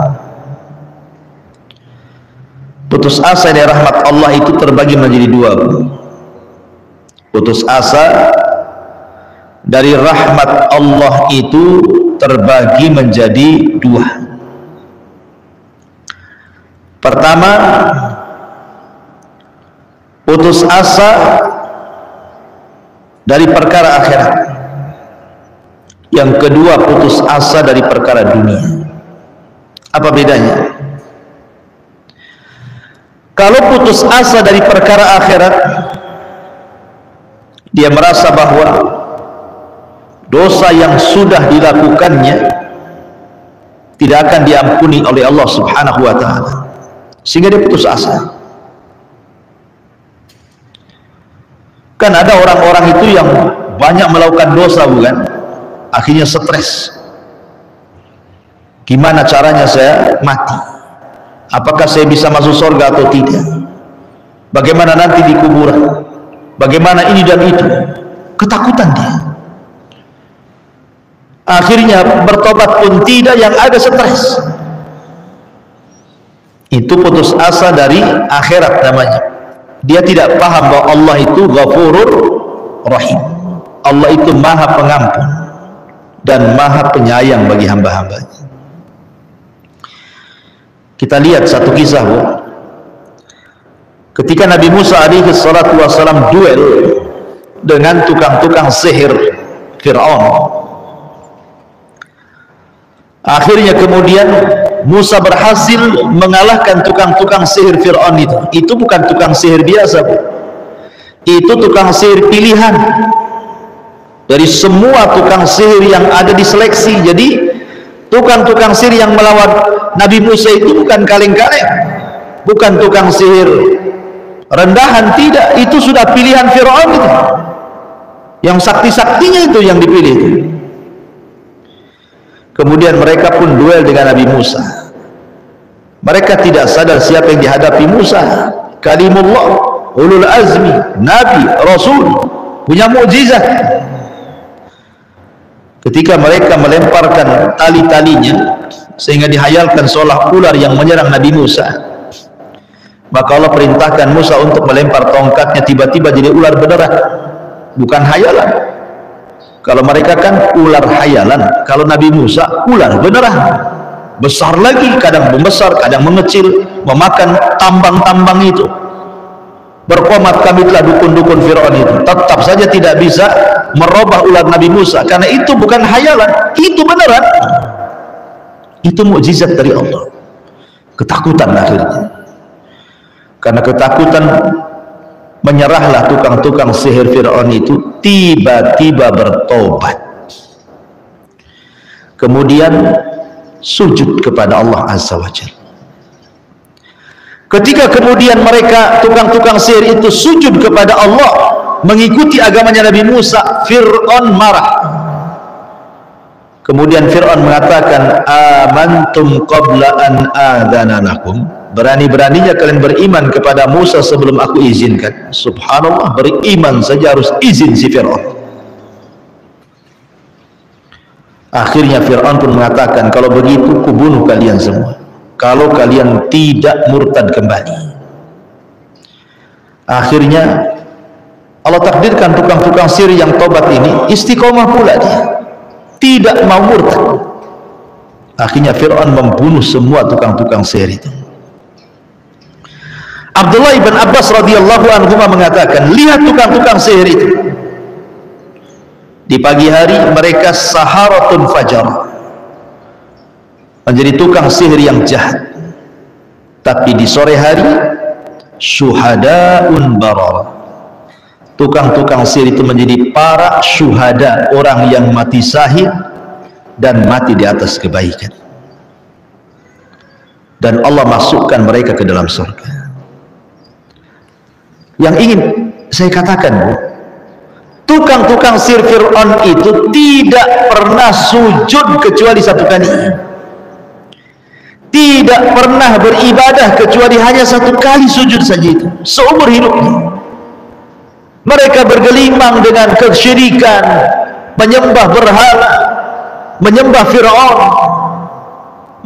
Putus asa dari rahmat Allah itu terbagi menjadi dua. Putus asa dari rahmat Allah itu terbagi menjadi dua. Pertama, putus asa dari perkara akhirat. Yang kedua, putus asa dari perkara dunia. Apa bedanya? Kalau putus asa dari perkara akhirat, dia merasa bahwa dosa yang sudah dilakukannya tidak akan diampuni oleh Allah Subhanahu wa Ta'ala, sehingga dia putus asa. Kan ada orang-orang itu yang banyak melakukan dosa, bukan? Akhirnya stres. Gimana caranya saya mati? apakah saya bisa masuk surga atau tidak, bagaimana nanti di kuburan, bagaimana ini dan itu. Ketakutan dia. Akhirnya bertobat pun tidak, yang ada stres. Itu putus asa dari akhirat namanya. Dia tidak paham bahwa Allah itu Ghafurur Rahim. Allah itu Maha Pengampun dan Maha Penyayang bagi hamba-hambanya. Kita lihat satu kisah, Bu. Ketika Nabi Musa alaihi salatu wasallam duel dengan tukang-tukang sihir Fir'aun, akhirnya kemudian Musa berhasil mengalahkan tukang-tukang sihir Fir'aun itu. Itu bukan tukang sihir biasa, Bu. Itu tukang sihir pilihan dari semua tukang sihir yang ada di seleksi. Jadi tukang-tukang sihir yang melawan Nabi Musa itu bukan kaleng-kaleng, bukan tukang sihir rendahan, tidak. Itu sudah pilihan Fir'aun itu, yang sakti-saktinya itu yang dipilih itu. Kemudian mereka pun duel dengan Nabi Musa. Mereka tidak sadar siapa yang dihadapi. Musa kalimullah, ulul azmi, nabi, rasul, punya mukjizat. Ketika mereka melemparkan tali-talinya sehingga dihayalkan seolah ular yang menyerang Nabi Musa, maka Allah perintahkan Musa untuk melempar tongkatnya, tiba-tiba jadi ular beneran, bukan hayalan. Kalau mereka kan ular hayalan, kalau Nabi Musa ular beneran, besar lagi, kadang membesar, kadang mengecil, memakan tambang-tambang itu. Berkomat kami telah dukun-dukun Fir'aun itu, tetap saja tidak bisa merubah ular Nabi Musa, karena itu bukan hayalan, itu beneran. Itu mukjizat dari Allah. Ketakutan akhirnya. Karena ketakutan, menyerahlah tukang-tukang sihir Fir'aun itu, tiba-tiba bertobat, kemudian sujud kepada Allah Azza wa Jalla. Ketika kemudian mereka tukang-tukang sihir itu sujud kepada Allah, mengikuti agamanya Nabi Musa, Fir'aun marah. Kemudian Fir'aun mengatakan, amantum qabla an adzana lakum, berani-beraninya kalian beriman kepada Musa sebelum aku izinkan. Subhanallah, beriman saja harus izin si Fir'aun. Akhirnya Fir'aun pun mengatakan, kalau begitu kubunuh kalian semua kalau kalian tidak murtad kembali. Akhirnya Allah takdirkan tukang-tukang sihir yang tobat ini istiqomah pula, dia tidak mau murtad. Akhirnya Fir'aun membunuh semua tukang-tukang sihir itu. Abdullah ibn Abbas radhiyallahu anhu mengatakan, lihat tukang-tukang sihir itu. Di pagi hari mereka saharatun fajar, menjadi tukang sihir yang jahat. Tapi di sore hari syuhadaun barar, tukang-tukang sihir itu menjadi para syuhada, orang yang mati syahid dan mati di atas kebaikan, dan Allah masukkan mereka ke dalam surga. Yang ingin saya katakan, Bu, tukang-tukang sihir Fir'aun itu tidak pernah sujud kecuali satu kali, tidak pernah beribadah kecuali hanya satu kali sujud saja, itu seumur hidupnya. Mereka bergelimang dengan kesyirikan, menyembah berhala, menyembah Fir'aun.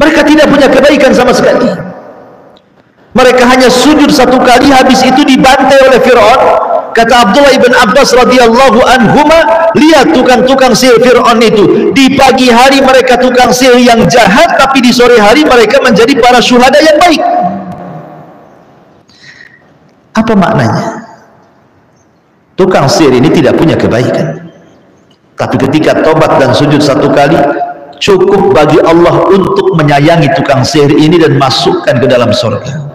Mereka tidak punya kebaikan sama sekali. Mereka hanya sujud satu kali, habis itu dibantai oleh Fir'aun. Kata Abdullah ibn Abbas radhiyallahu anhuma, lihat tukang-tukang sihir Fir'aun itu, di pagi hari mereka tukang sihir yang jahat, tapi di sore hari mereka menjadi para syuhada yang baik. Apa maknanya? Tukang sihir ini tidak punya kebaikan, tapi ketika tobat dan sujud satu kali, cukup bagi Allah untuk menyayangi tukang sihir ini dan masukkan ke dalam surga.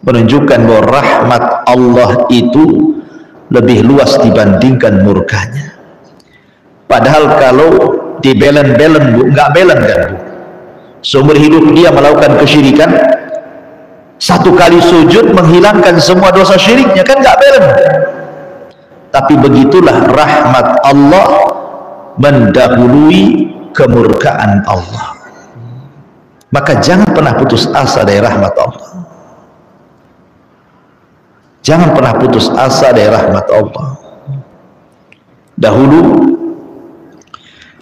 Menunjukkan bahwa rahmat Allah itu lebih luas dibandingkan murkanya. Padahal kalau dibelen-belen, Bu, nggak belen kan, Bu? Seumur hidup dia melakukan kesyirikan, satu kali sujud menghilangkan semua dosa syiriknya, kan nggak belen. Tapi begitulah rahmat Allah mendahului kemurkaan Allah. Maka jangan pernah putus asa dari rahmat Allah. Jangan pernah putus asa dari rahmat Allah. Dahulu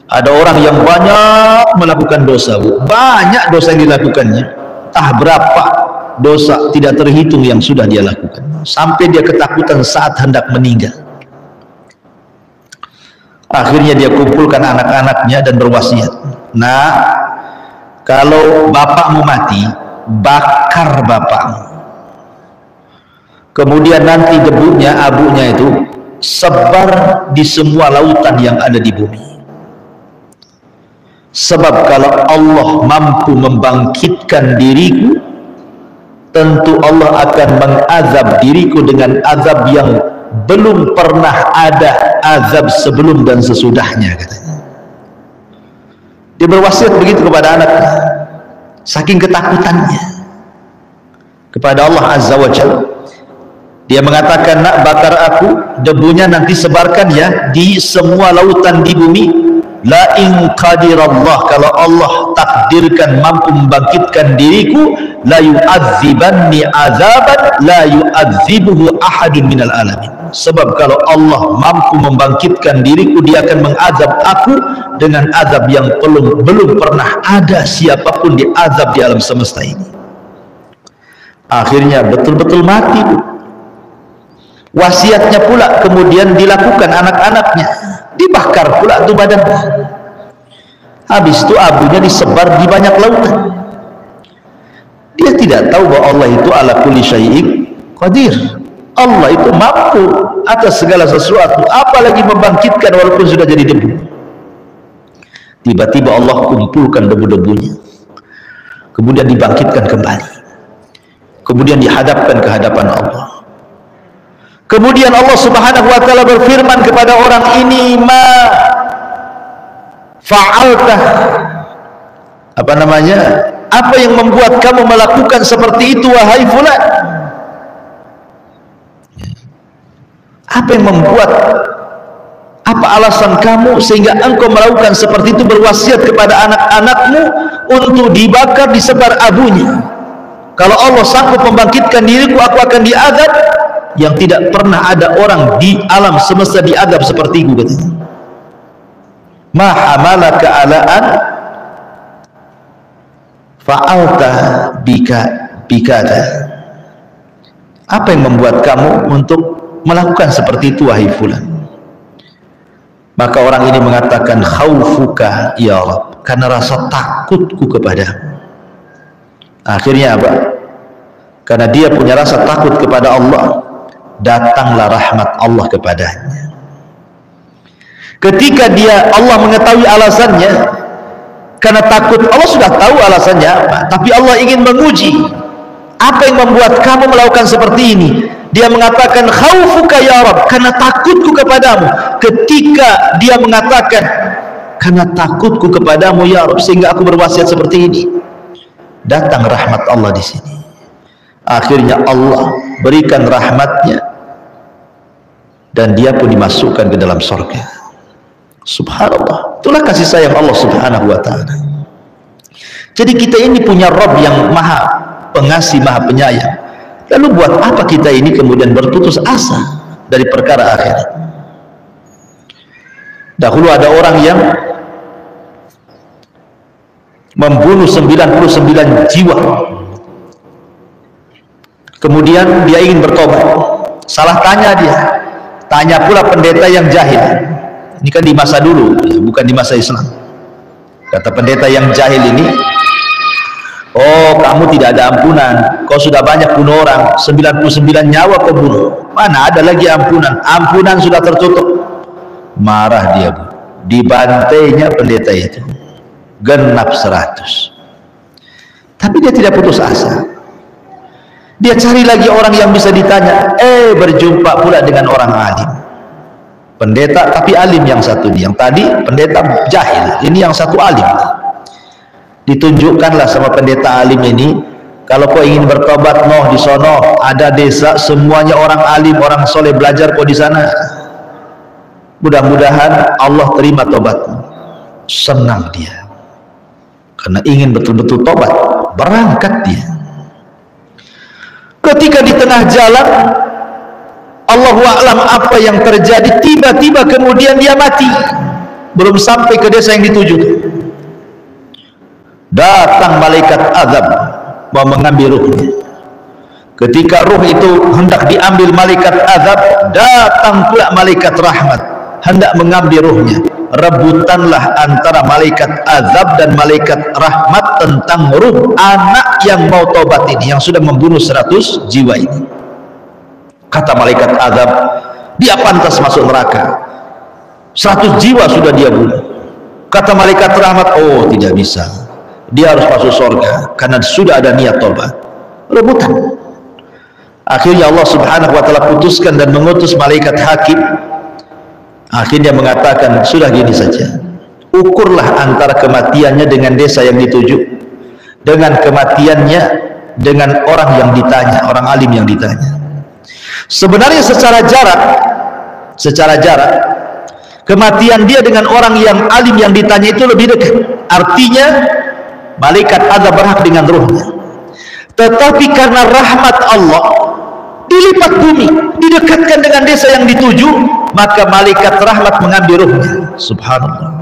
ada orang yang banyak melakukan dosa, banyak dosa yang dilakukannya, berapa dosa tidak terhitung yang sudah dia lakukan, sampai dia ketakutan saat hendak meninggal. Akhirnya dia kumpulkan anak-anaknya dan berwasiat, nah, kalau bapakmu mati, bakar bapakmu, kemudian nanti debunya, abunya itu sebar di semua lautan yang ada di bumi. Sebab kalau Allah mampu membangkitkan diriku, tentu Allah akan mengazab diriku dengan azab yang belum pernah ada azab sebelum dan sesudahnya, katanya. Dia berwasiat begitu kepada anaknya, saking ketakutannya kepada Allah Azza wa Jalla. Dia mengatakan, nak, bakar aku, debunya nanti sebarkan ya di semua lautan di bumi. La in qadirallah, kalau Allah takdirkan mampu membangkitkan diriku, la yu'adzibanni azaban la yu'adzibuhu ahadun minal alamin. Sebab kalau Allah mampu membangkitkan diriku, dia akan mengazab aku dengan azab yang belum pernah ada siapapun diazab di alam semesta ini. Akhirnya betul-betul mati, Bu. Wasiatnya pula kemudian dilakukan anak-anaknya, dibakar pula itu badannya. Habis itu abunya disebar di banyak lautan. Dia tidak tahu bahwa Allah itu ala kulli syai'in qadir. Allah itu mampu atas segala sesuatu, apalagi membangkitkan walaupun sudah jadi debu. Tiba-tiba Allah kumpulkan debu-debunya, kemudian dibangkitkan kembali, kemudian dihadapkan ke hadapan Allah. Kemudian Allah Subhanahu wa ta'ala berfirman kepada orang ini, ma fa'altah, apa yang membuat kamu melakukan seperti itu, wahai fulan? Apa yang membuat, apa alasan kamu sehingga engkau melakukan seperti itu, berwasiat kepada anak-anakmu untuk dibakar, disebar abunya? Kalau Allah sanggup membangkitkan diriku, aku akan diazab yang tidak pernah ada orang di alam semesta diazab sepertiku, katanya. Ma hamalaka ala'an fa'alta bikada. Apa yang membuat kamu untuk melakukan seperti itu, wahai fulan? Maka orang ini mengatakan, khaufuka ya Rabb, karena rasa takutku kepadamu. Akhirnya apa? Karena dia punya rasa takut kepada Allah, datanglah rahmat Allah kepadanya. Ketika Allah mengetahui alasannya, karena takut, Allah sudah tahu alasannya apa, tapi Allah ingin menguji, apa yang membuat kamu melakukan seperti ini? Dia mengatakan, khaufuka ya Rabb, karena takutku kepadamu. Ketika dia mengatakan, karena takutku kepadamu ya Rabb, sehingga aku berwasiat seperti ini, datang rahmat Allah di sini. Akhirnya Allah berikan rahmatnya dan dia pun dimasukkan ke dalam surga. Subhanallah, itulah kasih sayang Allah Subhanahu wa ta'ala. Jadi kita ini punya Rabb yang maha pengasih, maha penyayang. Lalu buat apa kita ini kemudian berputus asa dari perkara akhirat? Dahulu ada orang yang membunuh 99 jiwa, kemudian dia ingin bertobat. Salah tanya dia, tanya pula pendeta yang jahil. Ini kan di masa dulu, bukan di masa Islam. Kata pendeta yang jahil ini, oh, kamu tidak ada ampunan, kau sudah banyak bunuh orang, 99 nyawa kau bunuh, mana ada lagi ampunan? Ampunan sudah tertutup. Marah dia, Bu. Dibantainya pendeta itu genap 100. Tapi dia tidak putus asa. Dia cari lagi orang yang bisa ditanya. Berjumpa pula dengan orang alim, pendeta tapi alim yang satu ini. Yang tadi pendeta jahil, ini yang satu alim. Ditunjukkanlah sama pendeta alim ini, kalau kau ingin bertobat, di sono ada desa semuanya orang alim, orang soleh, belajar kau di sana. Mudah-mudahan Allah terima tobatmu. Senang dia. karena ingin betul-betul tobat. Berangkat dia. Ketika di tengah jalan, Allahu a'lam apa yang terjadi, tiba-tiba kemudian dia mati. Belum sampai ke desa yang dituju, datang malaikat azab mau mengambil ruhnya. Ketika ruh itu hendak diambil malaikat azab, datang pula malaikat rahmat hendak mengambil ruhnya. Rebutanlah antara malaikat azab dan malaikat rahmat tentang ruh anak yang mau tobat ini, yang sudah membunuh 100 jiwa ini. Kata malaikat azab, dia pantas masuk neraka, 100 jiwa sudah dia bunuh. Kata malaikat rahmat, oh tidak bisa, dia harus masuk surga karena sudah ada niat tobat. Rebutan. Akhirnya Allah subhanahu wa ta'ala putuskan dan mengutus malaikat hakim. Akhirnya mengatakan, sudah gini saja, ukurlah antara kematiannya dengan desa yang dituju, dengan kematiannya dengan orang yang ditanya, orang alim yang ditanya. Sebenarnya secara jarak kematian dia dengan orang yang alim yang ditanya itu lebih dekat. Artinya malaikat azab berhak dengan ruhnya. Tetapi karena rahmat Allah, dilipat bumi, didekatkan dengan desa yang dituju, maka malaikat rahmat mengambil ruhnya. Subhanallah.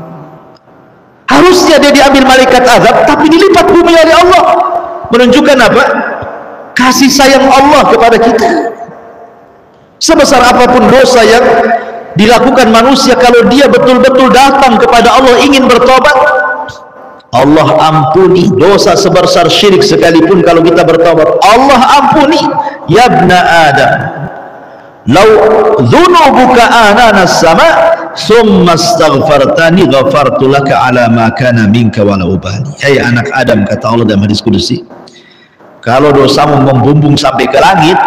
Harusnya dia diambil malaikat azab, tapi dilipat bumi oleh Allah. Menunjukkan apa? Kasih sayang Allah kepada kita. Sebesar apapun dosa yang dilakukan manusia, kalau dia betul-betul datang kepada Allah ingin bertobat, Allah ampuni. Dosa sebesar syirik sekalipun kalau kita bertobat, Allah ampuni. Ya ibna Adam, law dhunubuka anana sama summa astaghfartani ghafartu laka ala ma kana minka wala ubali. Hai anak Adam, kata Allah dalam hadis kudusi, kalau dosamu membumbung sampai ke langit,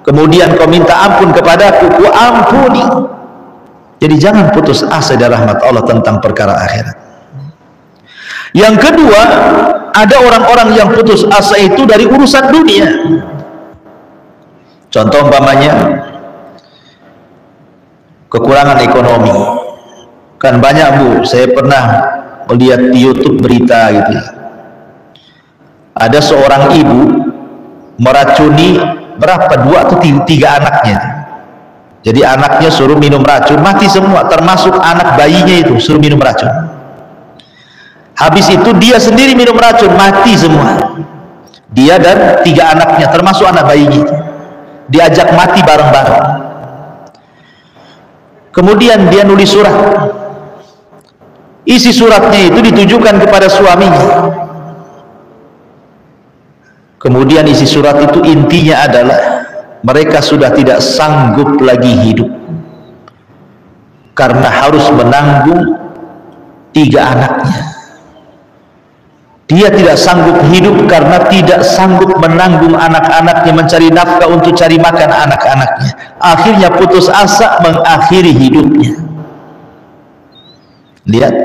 kemudian kau minta ampun kepadaku, ku ampuni. Jadi jangan putus asa dari rahmat Allah tentang perkara akhirat. Yang kedua, ada orang-orang yang putus asa itu dari urusan dunia. Contoh umpamanya kekurangan ekonomi. Kan banyak Bu, saya pernah melihat di YouTube berita gitu ya. Ada seorang ibu meracuni berapa, 2 atau 3 anaknya. Jadi anaknya suruh minum racun, mati semua, termasuk anak bayinya itu suruh minum racun. Habis itu dia sendiri minum racun, mati semua. Dia dan 3 anaknya, termasuk anak bayinya itu, diajak mati bareng-bareng. Kemudian dia nulis surat. Isi suratnya itu ditujukan kepada suaminya. Kemudian isi surat itu intinya adalah mereka sudah tidak sanggup lagi hidup karena harus menanggung 3 anaknya. Dia tidak sanggup hidup karena tidak sanggup menanggung anak-anaknya, mencari nafkah untuk cari makan anak-anaknya. Akhirnya putus asa mengakhiri hidupnya. Lihat,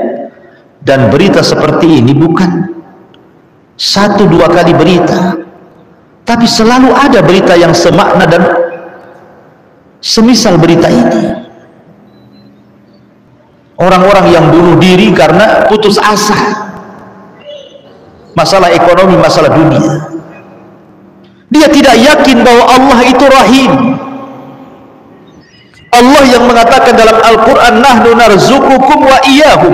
dan berita seperti ini bukan 1-2 kali berita, tapi selalu ada berita yang semakna dan semisal berita ini. Orang-orang yang bunuh diri karena putus asa, masalah ekonomi, masalah dunia. Dia tidak yakin bahwa Allah itu rahim. Allah yang mengatakan dalam Al-Quran, nahnu narzuqukum wa iyyahum,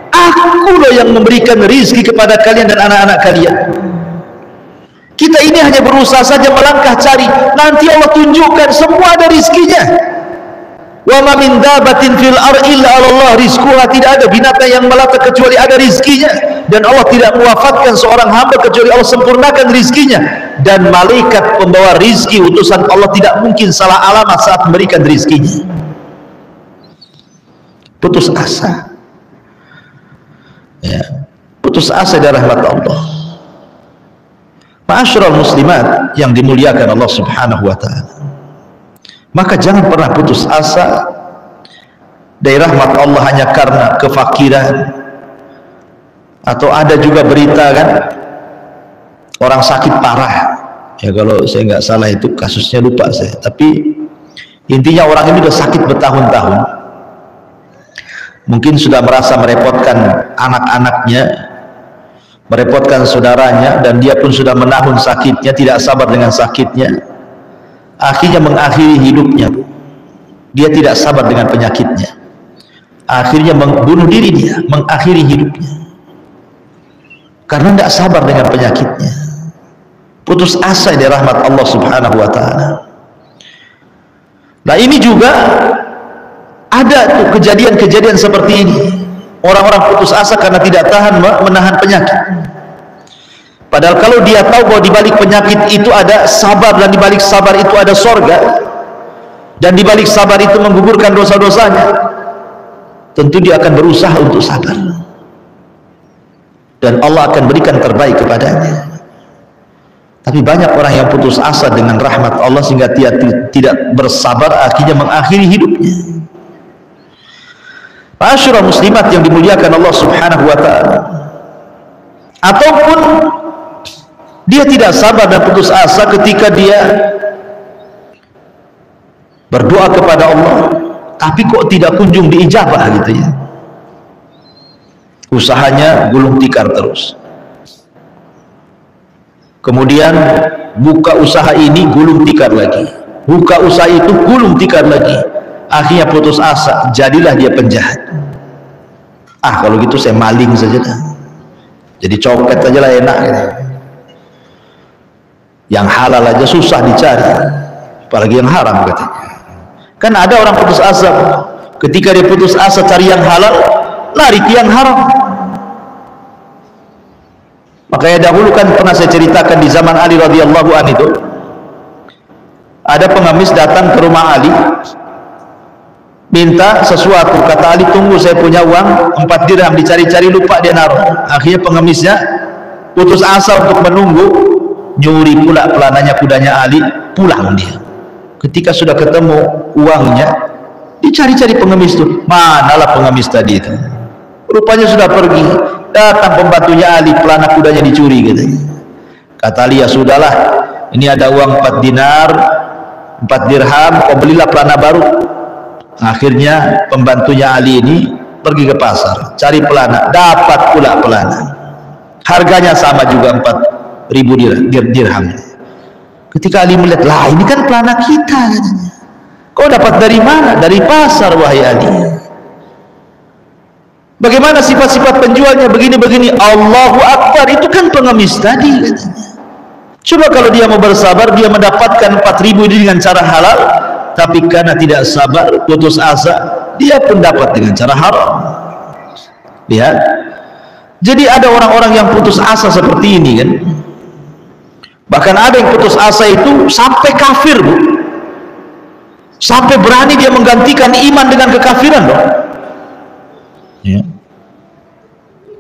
aku loh yang memberikan rizki kepada kalian dan anak-anak kalian. Kita ini hanya berusaha saja melangkah cari, nanti Allah tunjukkan semua ada rizkinya. Wa ma min dabatin fil ardi illa 'ala Allah rizquha, tidak ada binatang yang melata kecuali ada rizkinya, dan Allah tidak mewafatkan seorang hamba kecuali Allah sempurnakan rizkinya. Dan malaikat pembawa rizki utusan Allah tidak mungkin salah alamat saat memberikan rizkinya. Putus asa, ya, putus asa dari rahmat Allah. Ma'asyiral muslimat yang dimuliakan Allah subhanahu wa ta'ala, maka jangan pernah putus asa dari rahmat Allah hanya karena kefakiran. Atau ada juga berita kan, orang sakit parah, ya kalau saya nggak salah itu kasusnya, lupa saya, tapi intinya orang ini sudah sakit bertahun-tahun, mungkin sudah merasa merepotkan anak-anaknya, merepotkan saudaranya, dan dia pun sudah menahun sakitnya, tidak sabar dengan sakitnya, akhirnya mengakhiri hidupnya. Dia tidak sabar dengan penyakitnya, akhirnya membunuh diri, dia mengakhiri hidupnya karena tidak sabar dengan penyakitnya, putus asa dari rahmat Allah Subhanahu wa ta'ala. Nah, ini juga ada tuh kejadian-kejadian seperti ini, orang-orang putus asa karena tidak tahan menahan penyakit. Padahal kalau dia tahu bahwa di balik penyakit itu ada sabar, dan di balik sabar itu ada sorga, dan di balik sabar itu menggugurkan dosa-dosanya, tentu dia akan berusaha untuk sabar, dan Allah akan berikan terbaik kepadanya. Tapi banyak orang yang putus asa dengan rahmat Allah sehingga dia tidak bersabar, akhirnya mengakhiri hidupnya. Ma'asyiral muslimat yang dimuliakan Allah Subhanahu wa ta'ala, ataupun dia tidak sabar dan putus asa ketika dia berdoa kepada Allah tapi kok tidak kunjung diijabah gitu ya, usahanya gulung tikar terus, kemudian buka usaha ini gulung tikar lagi, buka usaha itu gulung tikar lagi, akhirnya putus asa, jadilah dia penjahat. Kalau gitu saya maling saja dah, jadi copet aja lah, enak gitu. Yang halal aja susah dicari, apalagi yang haram katanya. Kan ada orang putus asa, ketika dia putus asa cari yang halal, lari ke yang haram. Makanya dahulu kan pernah saya ceritakan di zaman Ali radhiyallahu anhu itu, ada pengemis datang ke rumah Ali minta sesuatu. Kata Ali, tunggu, saya punya uang 4 dirham, dicari-cari lupa dia naruh. Akhirnya pengemisnya putus asa untuk menunggu, nyuri pula pelananya kudanya Ali, pulang dia. Ketika sudah ketemu uangnya, dicari-cari pengemis itu, manalah pengemis tadi itu, rupanya sudah pergi. Datang pembantunya Ali, pelana kudanya dicuri katanya. Kata Ali, ya sudahlah, ini ada uang 4 dinar 4 dirham, kau belilah pelana baru. Akhirnya pembantunya Ali ini pergi ke pasar cari pelana, dapat pula pelana, harganya sama juga 4.000 dirham. Ketika Ali melihat, lah ini kan pelana kita katanya, kau dapat dari mana? Dari pasar wahai Ali. Bagaimana sifat-sifat penjualnya? Begini-begini. Allahu Akbar, itu kan pengemis tadi katanya. Coba kalau dia mau bersabar, dia mendapatkan 4.000 ini dengan cara halal, tapi karena tidak sabar, putus asa, dia pun dapat dengan cara haram. Lihat, jadi ada orang-orang yang putus asa seperti ini kan. Bahkan ada yang putus asa itu sampai kafir, Bu, sampai berani dia menggantikan iman dengan kekafiran dong ya.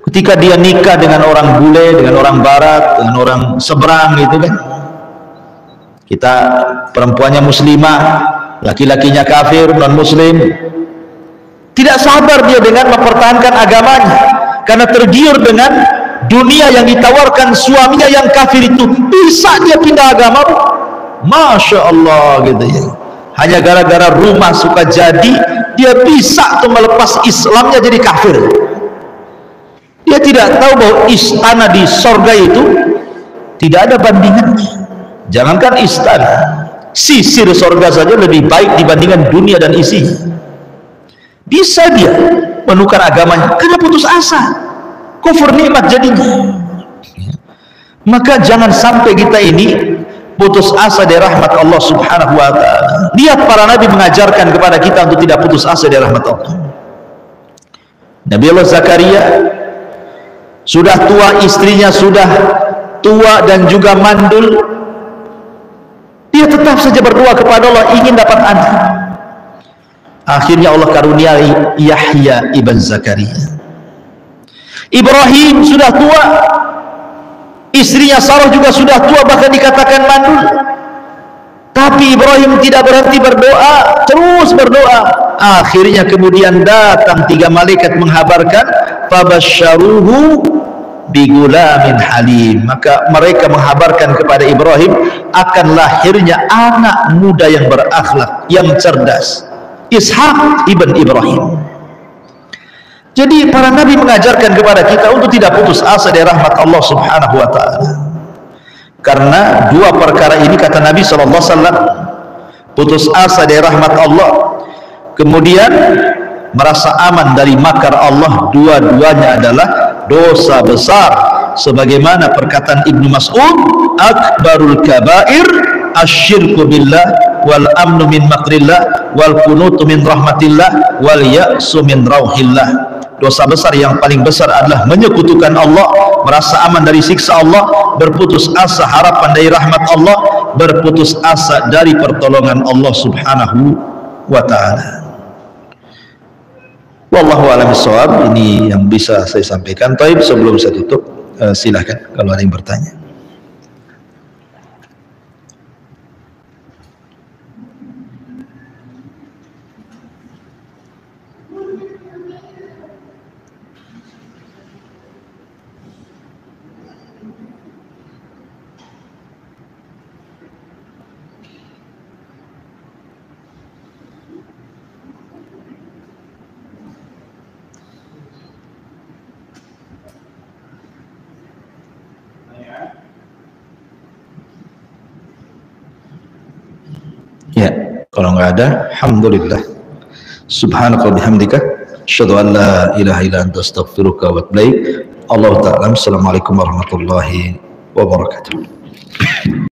Ketika dia nikah dengan orang bule, dengan orang barat, dengan orang seberang itu kan, kita perempuannya muslimah, laki-lakinya kafir, non muslim, tidak sabar dia dengan mempertahankan agamanya karena tergiur dengan dunia yang ditawarkan suaminya yang kafir itu. Bisa dia pindah agama, Masya Allah gitu ya, hanya gara-gara rumah suka jadi, dia bisa tuh melepas Islamnya jadi kafir. Dia tidak tahu bahwa istana di sorga itu tidak ada bandingannya. Jangankan istana, sisir sorga saja lebih baik dibandingkan dunia dan isinya. Bisa dia menukar agamanya karena putus asa, kufur nikmat jadinya. Maka jangan sampai kita ini putus asa dari rahmat Allah Subhanahu wa ta'ala. Lihat para nabi mengajarkan kepada kita untuk tidak putus asa dari rahmat Allah. Nabi Allah Zakaria sudah tua, istrinya sudah tua dan juga mandul, dia tetap saja berdoa kepada Allah ingin dapat anak. Akhirnya Allah karuniai Yahya ibn Zakaria. Ibrahim sudah tua, istrinya Sarah juga sudah tua, bahkan dikatakan mandul, tapi Ibrahim tidak berhenti berdoa, terus berdoa. Akhirnya kemudian datang 3 malaikat menghabarkan, fabasyaruhu bigulamin halim, maka mereka menghabarkan kepada Ibrahim akan lahirnya anak muda yang berakhlak, yang cerdas, Ishak ibn Ibrahim. Jadi para nabi mengajarkan kepada kita untuk tidak putus asa dari rahmat Allah Subhanahu wa taala. Karena dua perkara ini kata Nabi sallallahu alaihi wasallam, putus asa dari rahmat Allah, kemudian merasa aman dari makar Allah, dua-duanya adalah dosa besar. Sebagaimana perkataan Ibnu Mas'ud, akbarul kabair asyirku billah wal amnu min makrillah wal kunutu min rahmatillah wal ya'su min rauhillah. Dosa besar yang paling besar adalah menyekutukan Allah, merasa aman dari siksa Allah, berputus asa harapan dari rahmat Allah, berputus asa dari pertolongan Allah Subhanahu wa ta'ala. Wallahu a'lam bishawab. Ini yang bisa saya sampaikan. Taib, sebelum saya tutup, silakan kalau ada yang bertanya. Ya, kalau nggak ada, alhamdulillah. Subhanaka bihamdika, asyhadu an la ilaha illa anta astaghfiruka wa atubu ilaik. Allahu ta'ala. Assalamualaikum warahmatullahi wabarakatuh.